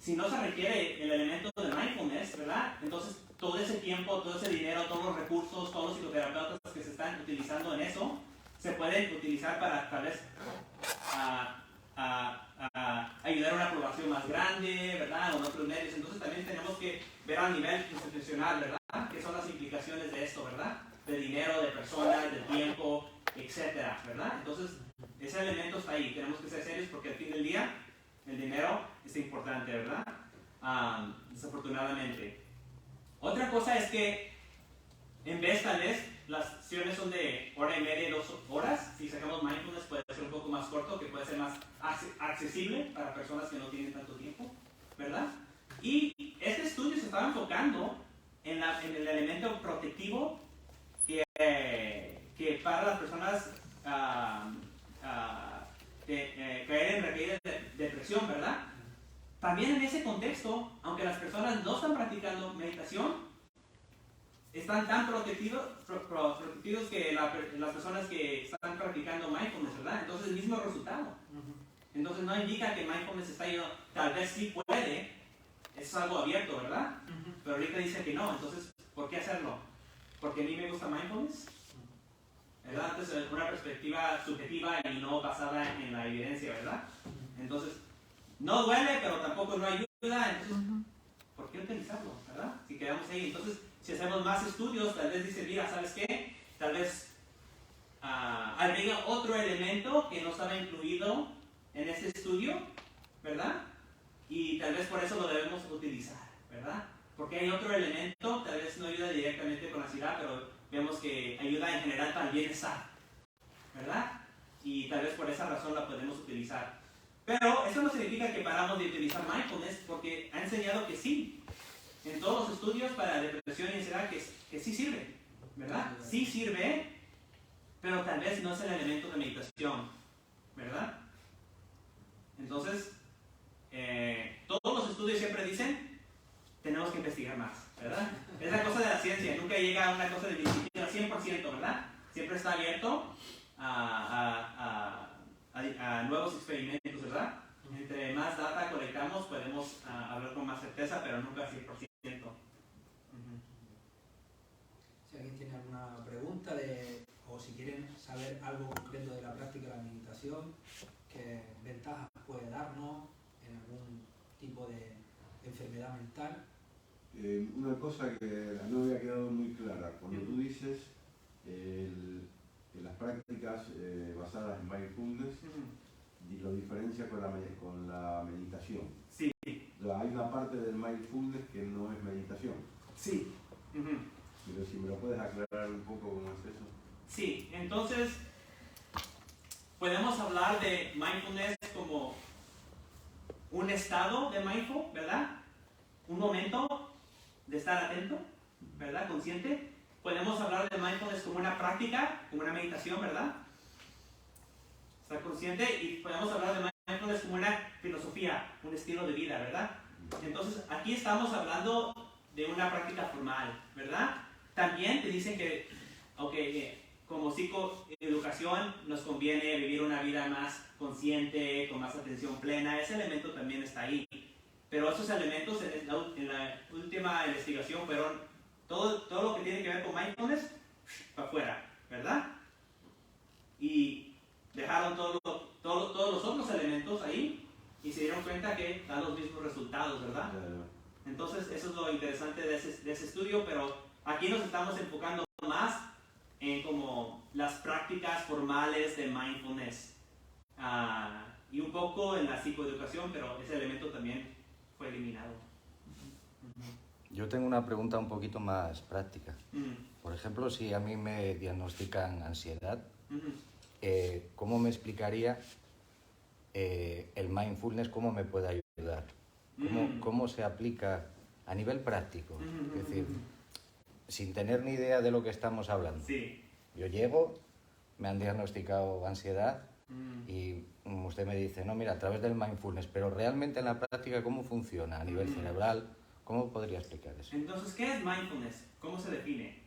si no se requiere el elemento de mindfulness, ¿verdad? Entonces, todo ese tiempo, todo ese dinero, todos los recursos, todos los psicoterapeutas que se están utilizando en eso, se pueden utilizar para tal vez ayudar a una población más grande, ¿verdad? O en otros medios. Entonces también tenemos que ver a nivel institucional, ¿verdad? ¿Qué son las implicaciones de esto, ¿verdad? De dinero, de personas, de tiempo, etcétera, ¿verdad? Entonces, ese elemento está ahí. Tenemos que ser serios porque al fin del día, el dinero es importante, ¿verdad? Desafortunadamente. Otra cosa es que en vez tal vez las sesiones son de hora y media y 2 horas. Si sacamos mindfulness puede ser un poco más corto, que puede ser más accesible para personas que no tienen tanto tiempo, ¿verdad? Y este estudio se estaba enfocando en el elemento protectivo que para las personas caer en recaídas de depresión, ¿verdad? También en ese contexto, aunque las personas no están practicando meditación, están tan protegidos que las personas que están practicando mindfulness, ¿verdad? Entonces el mismo resultado. Entonces no indica que mindfulness está yendo, tal vez sí puede, es algo abierto, ¿verdad? Pero ahorita dice que no, entonces ¿por qué hacerlo? ¿Porque a mí me gusta mindfulness? ¿Verdad? Entonces es una perspectiva subjetiva y no basada en la evidencia, ¿verdad? Entonces no duele, pero tampoco no ayuda, entonces ¿por qué utilizarlo, verdad? Si quedamos ahí, entonces si hacemos más estudios, tal vez dice, mira, ¿sabes qué? Tal vez agrega otro elemento que no estaba incluido en este estudio, ¿verdad? Y tal vez por eso lo debemos utilizar, ¿verdad? Porque hay otro elemento, tal vez no ayuda directamente con la ansiedad, pero vemos que ayuda en general para el bienestar, ¿verdad? Y tal vez por esa razón la podemos utilizar. Pero eso no significa que paramos de utilizar mindfulness, porque ha enseñado que sí. En todos los estudios para depresión y ansiedad que sí sirve, ¿verdad? Sí sirve, pero tal vez no es el elemento de meditación, ¿verdad? Entonces, todos los estudios siempre dicen, tenemos que investigar más, ¿verdad? Es la cosa de la ciencia, nunca llega a una cosa de disciplina 100%, ¿verdad? Siempre está abierto a nuevos experimentos, ¿verdad? Entre más data colectamos, podemos hablar con más certeza, pero nunca 100%. Si alguien tiene alguna pregunta o si quieren saber algo concreto de la práctica de la meditación, qué ventajas puede darnos en algún tipo de enfermedad mental. Una cosa que no había quedado muy clara, cuando tú dices las prácticas basadas en mindfulness, y lo diferencia con la meditación. Sí. Hay una parte del mindfulness que no es meditación. Sí. Pero si me lo puedes aclarar un poco cómo es eso. Sí, entonces podemos hablar de mindfulness como un estado de mindful, ¿verdad? Un momento de estar atento, ¿verdad? Consciente. Podemos hablar de mindfulness como una práctica, como una meditación, ¿verdad? Estar consciente, y podemos hablar de mindfulness como una filosofía, un estilo de vida, ¿verdad? Entonces, aquí estamos hablando de una práctica formal, ¿verdad? También te dicen que, como psicoeducación nos conviene vivir una vida más consciente, con más atención plena. Ese elemento también está ahí. Pero esos elementos en la última investigación fueron todo lo que tiene que ver con mindfulness para afuera, ¿verdad? Y dejaron todos los otros elementos ahí y se dieron cuenta que dan los mismos resultados, ¿verdad? Entonces eso es lo interesante de ese estudio, pero aquí nos estamos enfocando más en como las prácticas formales de mindfulness y un poco en la psicoeducación, pero ese elemento también fue eliminado. Yo tengo una pregunta un poquito más práctica. Por ejemplo, si a mí me diagnostican ansiedad, ¿cómo me explicaría el mindfulness? ¿Cómo me puede ayudar? ¿Cómo se aplica a nivel práctico? Es decir, sin tener ni idea de lo que estamos hablando. Sí. Yo llego, me han diagnosticado ansiedad y usted me dice, no, mira, a través del mindfulness, pero realmente en la práctica, ¿cómo funciona a nivel cerebral? ¿Cómo podría explicar eso? Entonces, ¿qué es mindfulness? ¿Cómo se define?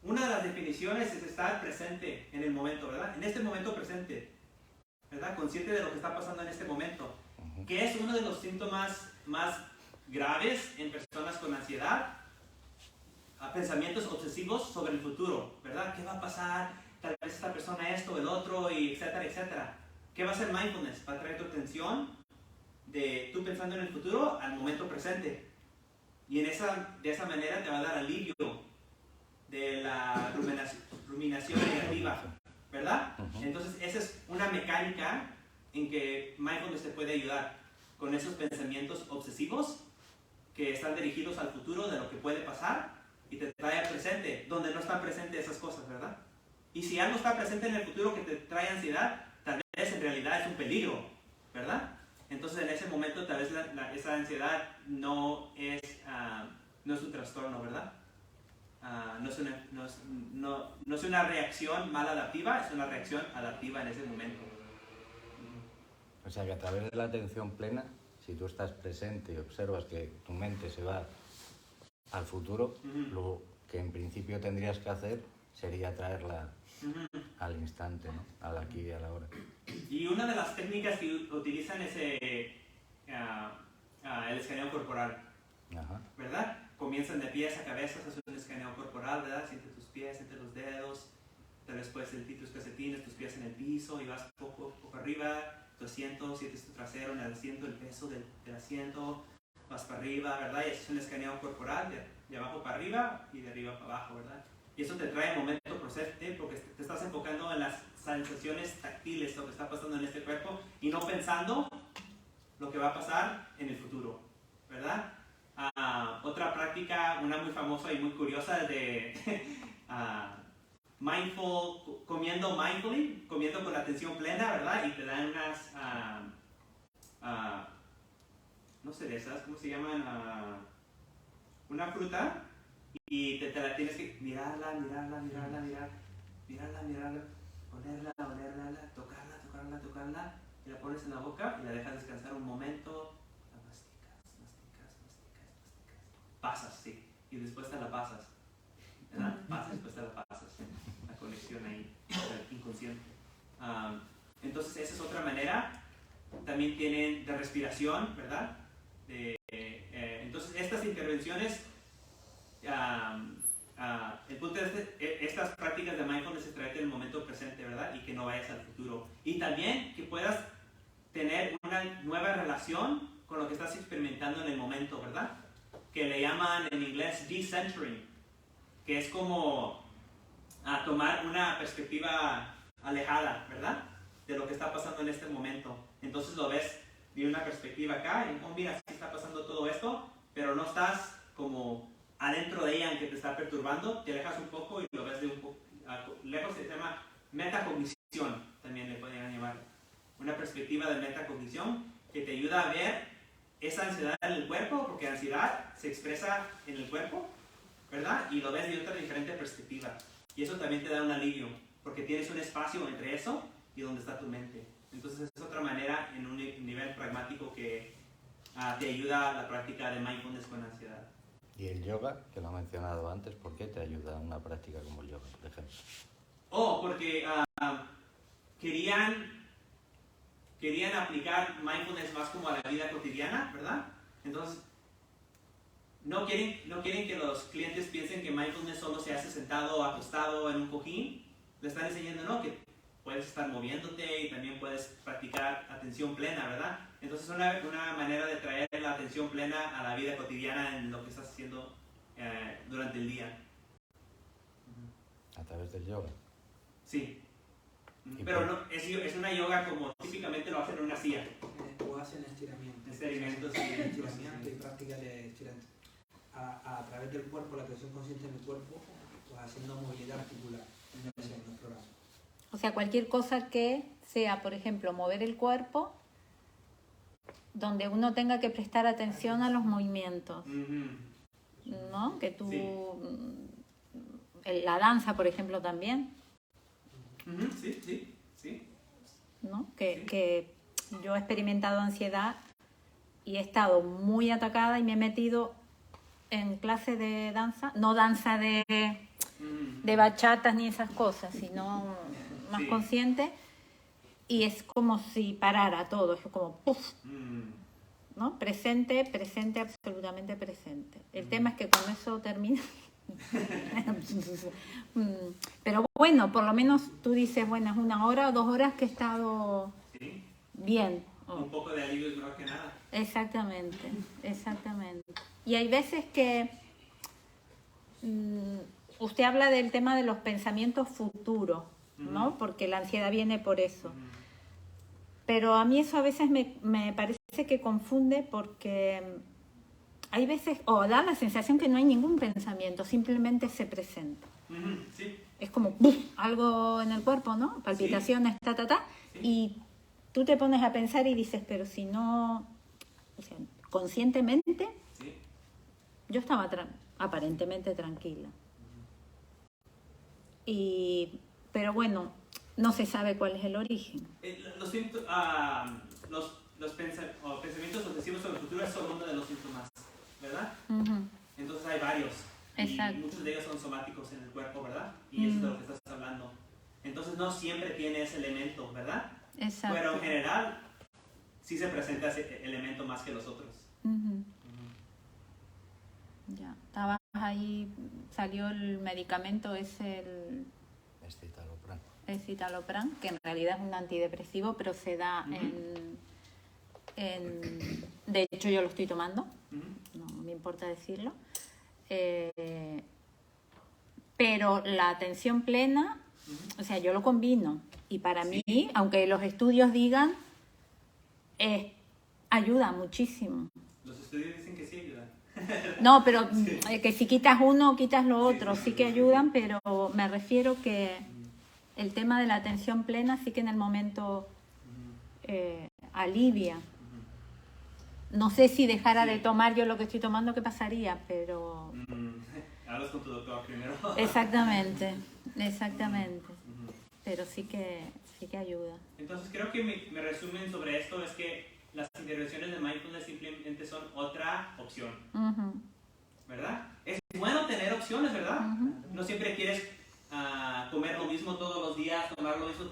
Una de las definiciones es estar presente en el momento, ¿verdad? En este momento presente, ¿verdad? Consciente de lo que está pasando en este momento, que es uno de los síntomas más graves en personas con ansiedad, a pensamientos obsesivos sobre el futuro, ¿verdad? ¿Qué va a pasar? Tal vez esta persona esto, el otro, y etcétera, etcétera. ¿Qué va a hacer mindfulness? Va a traer tu atención de tú pensando en el futuro al momento presente. Y de esa manera te va a dar alivio de la ruminación negativa, ¿verdad? Entonces, esa es una mecánica en que mindfulness te puede ayudar con esos pensamientos obsesivos que están dirigidos al futuro de lo que puede pasar y te trae al presente, donde no están presentes esas cosas, ¿verdad? Y si algo está presente en el futuro que te trae ansiedad, tal vez en realidad es un peligro, ¿verdad? Entonces en ese momento tal vez esa ansiedad no es un trastorno, ¿verdad? No es una reacción maladaptiva, es una reacción adaptiva en ese momento. O sea que a través de la atención plena, si tú estás presente y observas que tu mente se va al futuro, lo que en principio tendrías que hacer sería traerla al instante, ¿no? Al aquí y a la hora. Y una de las técnicas que utilizan es el escaneo corporal, ¿verdad? Comienzan de pies a cabeza, haces un escaneo corporal, ¿verdad? Siente tus pies, siente los dedos, tal vez puedes sentir tus calcetines, tus pies en el piso y vas poco arriba, tu asiento, sientes tu trasero en el asiento, el peso del asiento, vas para arriba, ¿verdad? Y haces un escaneo corporal de abajo para arriba y de arriba para abajo, ¿verdad? Y eso te trae momento presente porque te estás enfocando en las sensaciones táctiles, lo que está pasando en este cuerpo y no pensando lo que va a pasar en el futuro, ¿verdad? Otra práctica, una muy famosa y muy curiosa es de comiendo mindfully, comiendo con atención plena, ¿verdad? Y te dan unas, no sé de esas, ¿cómo se llaman? Una fruta y te la tienes que mirarla, olerla, tocarla y la pones en la boca y la dejas descansar un momento, la masticas, pasas, sí, y después te la pasas, ¿verdad? Pasas, después te la pasas, la conexión ahí, inconsciente. Entonces esa es otra manera. También tienen de respiración, ¿verdad? Entonces estas intervenciones, el punto de estas prácticas de mindfulness es traerte el momento presente, ¿verdad? Y que no vayas al futuro. Y también que puedas tener una nueva relación con lo que estás experimentando en el momento, ¿verdad? Que le llaman en inglés decentering, que es como tomar una perspectiva alejada, ¿verdad? De lo que está pasando en este momento. Entonces lo ves de una perspectiva acá y, oh, mira, sí está pasando todo esto, pero no estás como adentro de ella, aunque te está perturbando, te alejas un poco y lo ves de un poco lejos. Se llama metacognición, también le podrían llamar. Una perspectiva de metacognición que te ayuda a ver esa ansiedad en el cuerpo, porque la ansiedad se expresa en el cuerpo, ¿verdad? Y lo ves de otra diferente perspectiva. Y eso también te da un alivio, porque tienes un espacio entre eso y donde está tu mente. Entonces es otra manera en un nivel pragmático que te ayuda a la práctica de mindfulness con ansiedad. ¿Y el yoga, que lo he mencionado antes, por qué te ayuda una práctica como el yoga, por ejemplo? Porque querían aplicar mindfulness más como a la vida cotidiana, ¿verdad? Entonces, no quieren que los clientes piensen que mindfulness solo se hace sentado o acostado en un cojín. Le están enseñando, ¿no? Que puedes estar moviéndote y también puedes practicar atención plena, ¿verdad? Entonces, una manera de traer la atención plena a la vida cotidiana en lo que estás haciendo durante el día. ¿A través del yoga? Sí. Pero no, es una yoga como típicamente lo hacen en una silla. O hacen estiramiento. Estiramientos, sí. Estiramiento y práctica de estiramiento. A través del cuerpo, la atención consciente en el cuerpo, pues haciendo movilidad articular en los programas. O sea, cualquier cosa que sea, por ejemplo, mover el cuerpo, donde uno tenga que prestar atención a los movimientos, ¿no? Que tú... Sí. La danza, por ejemplo, también. Sí. ¿no? Que yo he experimentado ansiedad y he estado muy atacada y me he metido en clase de danza, no danza de bachatas ni esas cosas, sino más consciente, y es como si parara todo, es como ¡puf! ¿No? Presente, absolutamente presente. El tema es que cuando eso termina... Pero bueno, por lo menos tú dices, bueno, es 1 hora o 2 horas que he estado bien. Un poco de alivio es mejor que nada. Exactamente. Y hay veces que usted habla del tema de los pensamientos futuros, ¿no? Porque la ansiedad viene por eso. Pero a mí eso a veces me parece que confunde, porque hay veces, o da la sensación que no hay ningún pensamiento, simplemente se presenta. Sí. Es como ¡buf! Algo en el cuerpo, ¿no? Palpitaciones, y tú te pones a pensar y dices, pero si no, o sea, conscientemente, yo estaba aparentemente tranquila. Pero bueno, no se sabe cuál es el origen. Los pensamientos obsesivos sobre el futuro es solo uno de los síntomas, ¿verdad? Entonces hay varios. Exacto. Y muchos de ellos son somáticos en el cuerpo, ¿verdad? Y eso es de lo que estás hablando. Entonces no siempre tiene ese elemento, ¿verdad? Exacto. Pero en general sí se presenta ese elemento más que los otros. Ya, estabas ahí, salió el medicamento, es el citalopram, que en realidad es un antidepresivo, pero se da de hecho yo lo estoy tomando, no me importa decirlo, pero la atención plena, o sea, yo lo combino, y para mí, aunque los estudios digan, ayuda muchísimo. Los estudios dicen que sí ayudan. No, pero que si quitas uno, quitas lo otro, sí que ayudan, pero me refiero que el tema de la atención plena sí que en el momento alivia. No sé si dejara de tomar yo lo que estoy tomando, ¿qué pasaría? Pero... Hablas con tu doctor primero. Exactamente. Pero sí que ayuda. Entonces creo que mi resumen sobre esto es que las intervenciones de mindfulness simplemente son otra opción, ¿verdad? Es bueno tener opciones, ¿verdad? No siempre quieres comer lo mismo todos los días, tomar lo mismo,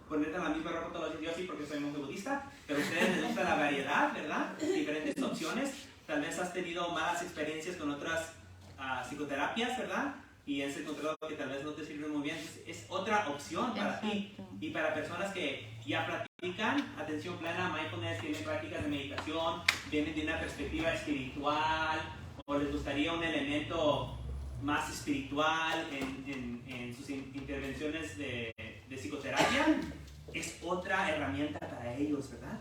ponerte la misma ropa todos los días. Yo sí, porque soy monje budista, pero a ustedes les gusta la variedad, ¿verdad? Diferentes opciones. Tal vez has tenido malas experiencias con otras psicoterapias, ¿verdad? Y has encontrado que tal vez no te sirven muy bien. Es otra opción para ti. Y para personas que ya practican atención plena, mindfulness, tienen prácticas de meditación, vienen de una perspectiva espiritual, o les gustaría un elemento más espiritual en sus intervenciones de psicoterapia, es otra herramienta para ellos, ¿verdad?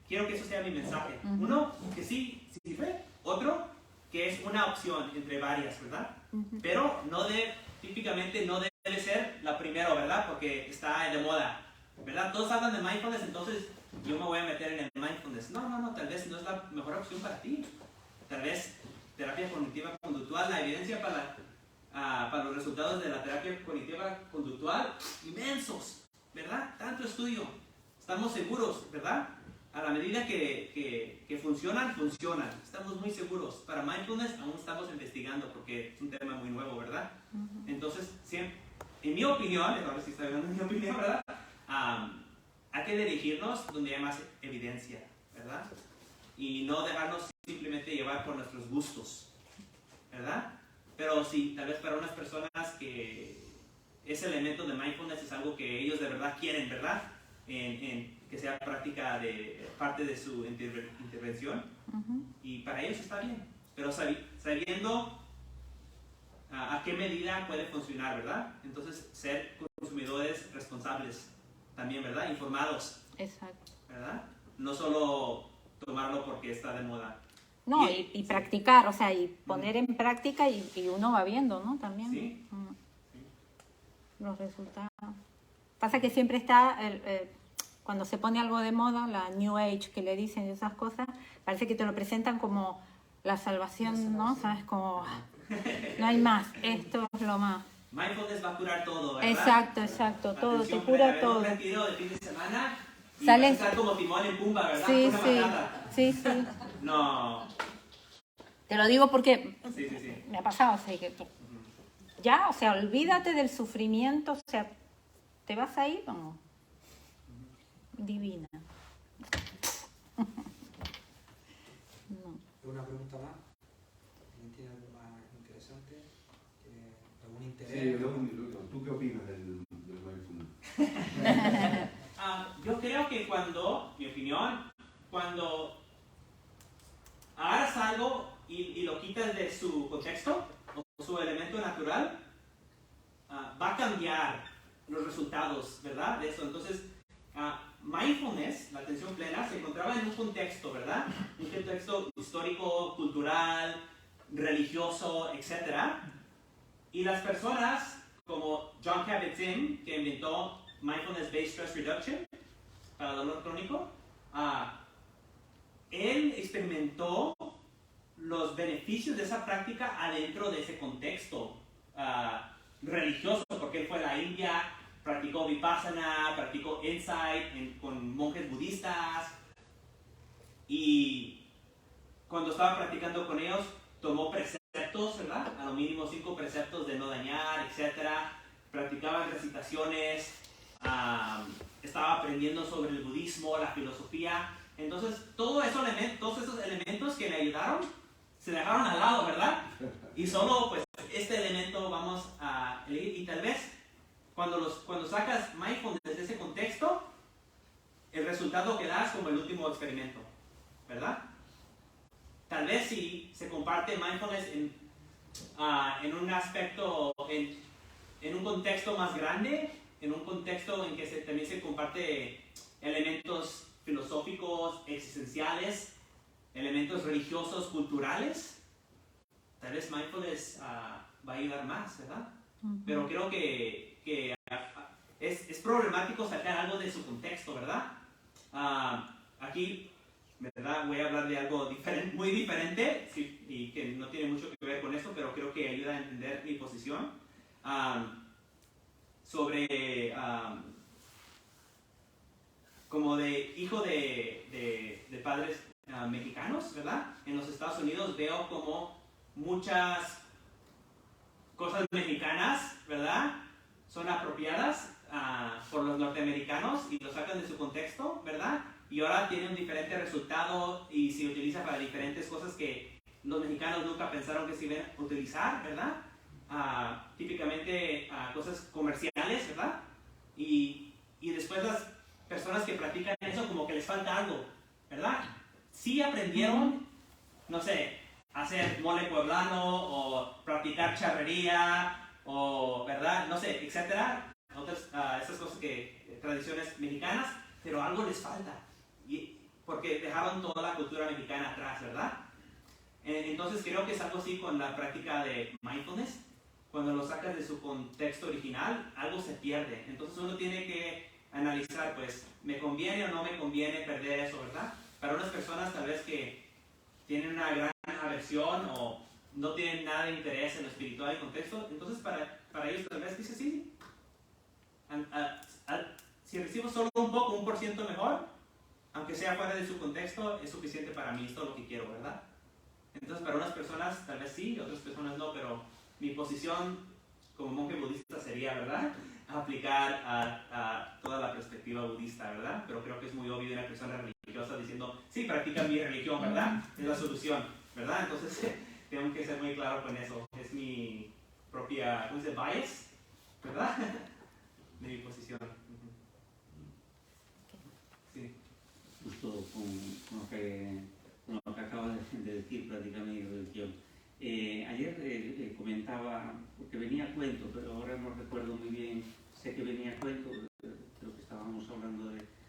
Quiero que eso sea mi mensaje. Uno, que sí sirve. Otro, que es una opción entre varias, ¿verdad? Pero típicamente no debe ser la primera, ¿verdad? Porque está de moda, ¿verdad? Todos hablan de mindfulness, entonces yo me voy a meter en el mindfulness. No, tal vez no es la mejor opción para ti. Tal vez terapia cognitiva conductual, la evidencia para los resultados de la terapia cognitiva conductual, inmensos, ¿verdad? Tanto estudio, estamos seguros, ¿verdad? A la medida que funcionan. Estamos muy seguros. Para mindfulness aún estamos investigando porque es un tema muy nuevo, ¿verdad? Entonces, siempre, en mi opinión, ahora sí estoy hablando de mi opinión, ¿verdad? Hay que dirigirnos donde hay más evidencia, ¿verdad? Y no dejarnos simplemente llevar por nuestros gustos, ¿verdad? Pero sí, tal vez para unas personas que ese elemento de mindfulness es algo que ellos de verdad quieren, ¿verdad? Que sea práctica de parte de su intervención, y para ellos está bien, pero sabiendo a qué medida puede funcionar, ¿verdad? Entonces ser consumidores responsables también, ¿verdad? Informados. Exacto. ¿Verdad? No solo tomarlo porque está de moda. No, y practicar, o sea, y poner en práctica, y uno va viendo, ¿no? También. Sí. Los resultados. Pasa que siempre está, cuando se pone algo de moda, la New Age que le dicen esas cosas, parece que te lo presentan como la salvación, ¿no? ¿Sabes? Como, no hay más, esto es lo más. mindfulness va a curar todo, ¿verdad? Exacto, exacto, todo, te Atención cura plena, todo. Un retiro de fin de semana y Sales- vas a estar como Timón en Pumba, ¿verdad? Sí, Una sí, patada. sí, sí. No. Te lo digo porque Sí, sí, sí. me ha pasado, así que ya, o sea, olvídate del sufrimiento, o sea, te vas a ir, vamos, divina. No. ¿Alguna pregunta más? ¿Alguien tiene algo más interesante? ¿Algún interés? Sí, ¿tú qué opinas del mindfulness? Yo creo que mi opinión, cuando agarras algo y lo quitas de su contexto o su elemento natural, va a cambiar los resultados, ¿verdad? De eso. Entonces, mindfulness, la atención plena, se encontraba en un contexto, ¿verdad? Un contexto histórico, cultural, religioso, etc. Y las personas como Jon Kabat-Zinn, que inventó Mindfulness-Based Stress Reduction para dolor crónico, él experimentó los beneficios de esa práctica adentro de ese contexto religioso, porque él fue a la India, practicó Vipassana, practicó Insight con monjes budistas, y cuando estaba practicando con ellos, tomó preceptos, ¿verdad? A lo mínimo 5 preceptos de no dañar, etc. Practicaban recitaciones, estaba aprendiendo sobre el budismo, la filosofía. Entonces, todos esos elementos que le ayudaron, se dejaron al lado, ¿verdad? Y solo, pues, este elemento vamos a elegir. Y tal vez, cuando sacas mindfulness de ese contexto, el resultado que das como el último experimento, ¿verdad? Tal vez si se comparte mindfulness en un aspecto, en un contexto más grande, en un contexto en que también se comparte elementos filosóficos, existenciales, elementos religiosos, culturales, tal vez mindfulness va a ayudar más, ¿verdad? Pero creo que es problemático sacar algo de su contexto, ¿verdad? Aquí, ¿verdad? Voy a hablar de algo muy diferente, sí, y que no tiene mucho que ver con esto, pero creo que ayuda a entender mi posición sobre como de hijo de padres mexicanos, ¿verdad? En los Estados Unidos veo como muchas cosas mexicanas, ¿verdad? Son apropiadas por los norteamericanos y lo sacan de su contexto, ¿verdad? Y ahora tiene un diferente resultado y se utiliza para diferentes cosas que los mexicanos nunca pensaron que se iban a utilizar, ¿verdad? Típicamente cosas comerciales, ¿verdad? Y después las personas que practican eso como que les falta algo, ¿verdad? Sí aprendieron, no sé, hacer mole poblano o practicar charrería o, ¿verdad? No sé, etcétera. Esas cosas tradiciones mexicanas, pero algo les falta. Porque dejaron toda la cultura mexicana atrás, ¿verdad? Entonces creo que es algo así con la práctica de mindfulness. Cuando lo sacas de su contexto original, algo se pierde. Entonces uno tiene que analizar, pues, ¿me conviene o no me conviene perder eso, verdad? Para unas personas tal vez que tienen una gran aversión o no tienen nada de interés en lo espiritual y contexto, entonces para ellos tal vez dice sí. Si recibo solo un poco, 1% mejor, aunque sea fuera de su contexto, es suficiente para mí, es todo lo que quiero, ¿verdad? Entonces para unas personas tal vez sí, otras personas no, pero mi posición como monje budista sería, ¿verdad? Aplicar a toda la perspectiva budista, ¿verdad? Pero creo que es muy obvio de una persona religiosa diciendo, sí, practica mi religión, ¿verdad? Es la solución, ¿verdad? Entonces tengo que ser muy claro con eso. Es mi propia, ¿cómo se dice? Bias, ¿verdad? De mi posición. Sí. Justo con lo que acabas de decir, practicar mi religión. Ayer comentaba, porque venía a cuento, pero ahora no recuerdo muy bien, sé que venía a cuento, creo que estábamos hablando de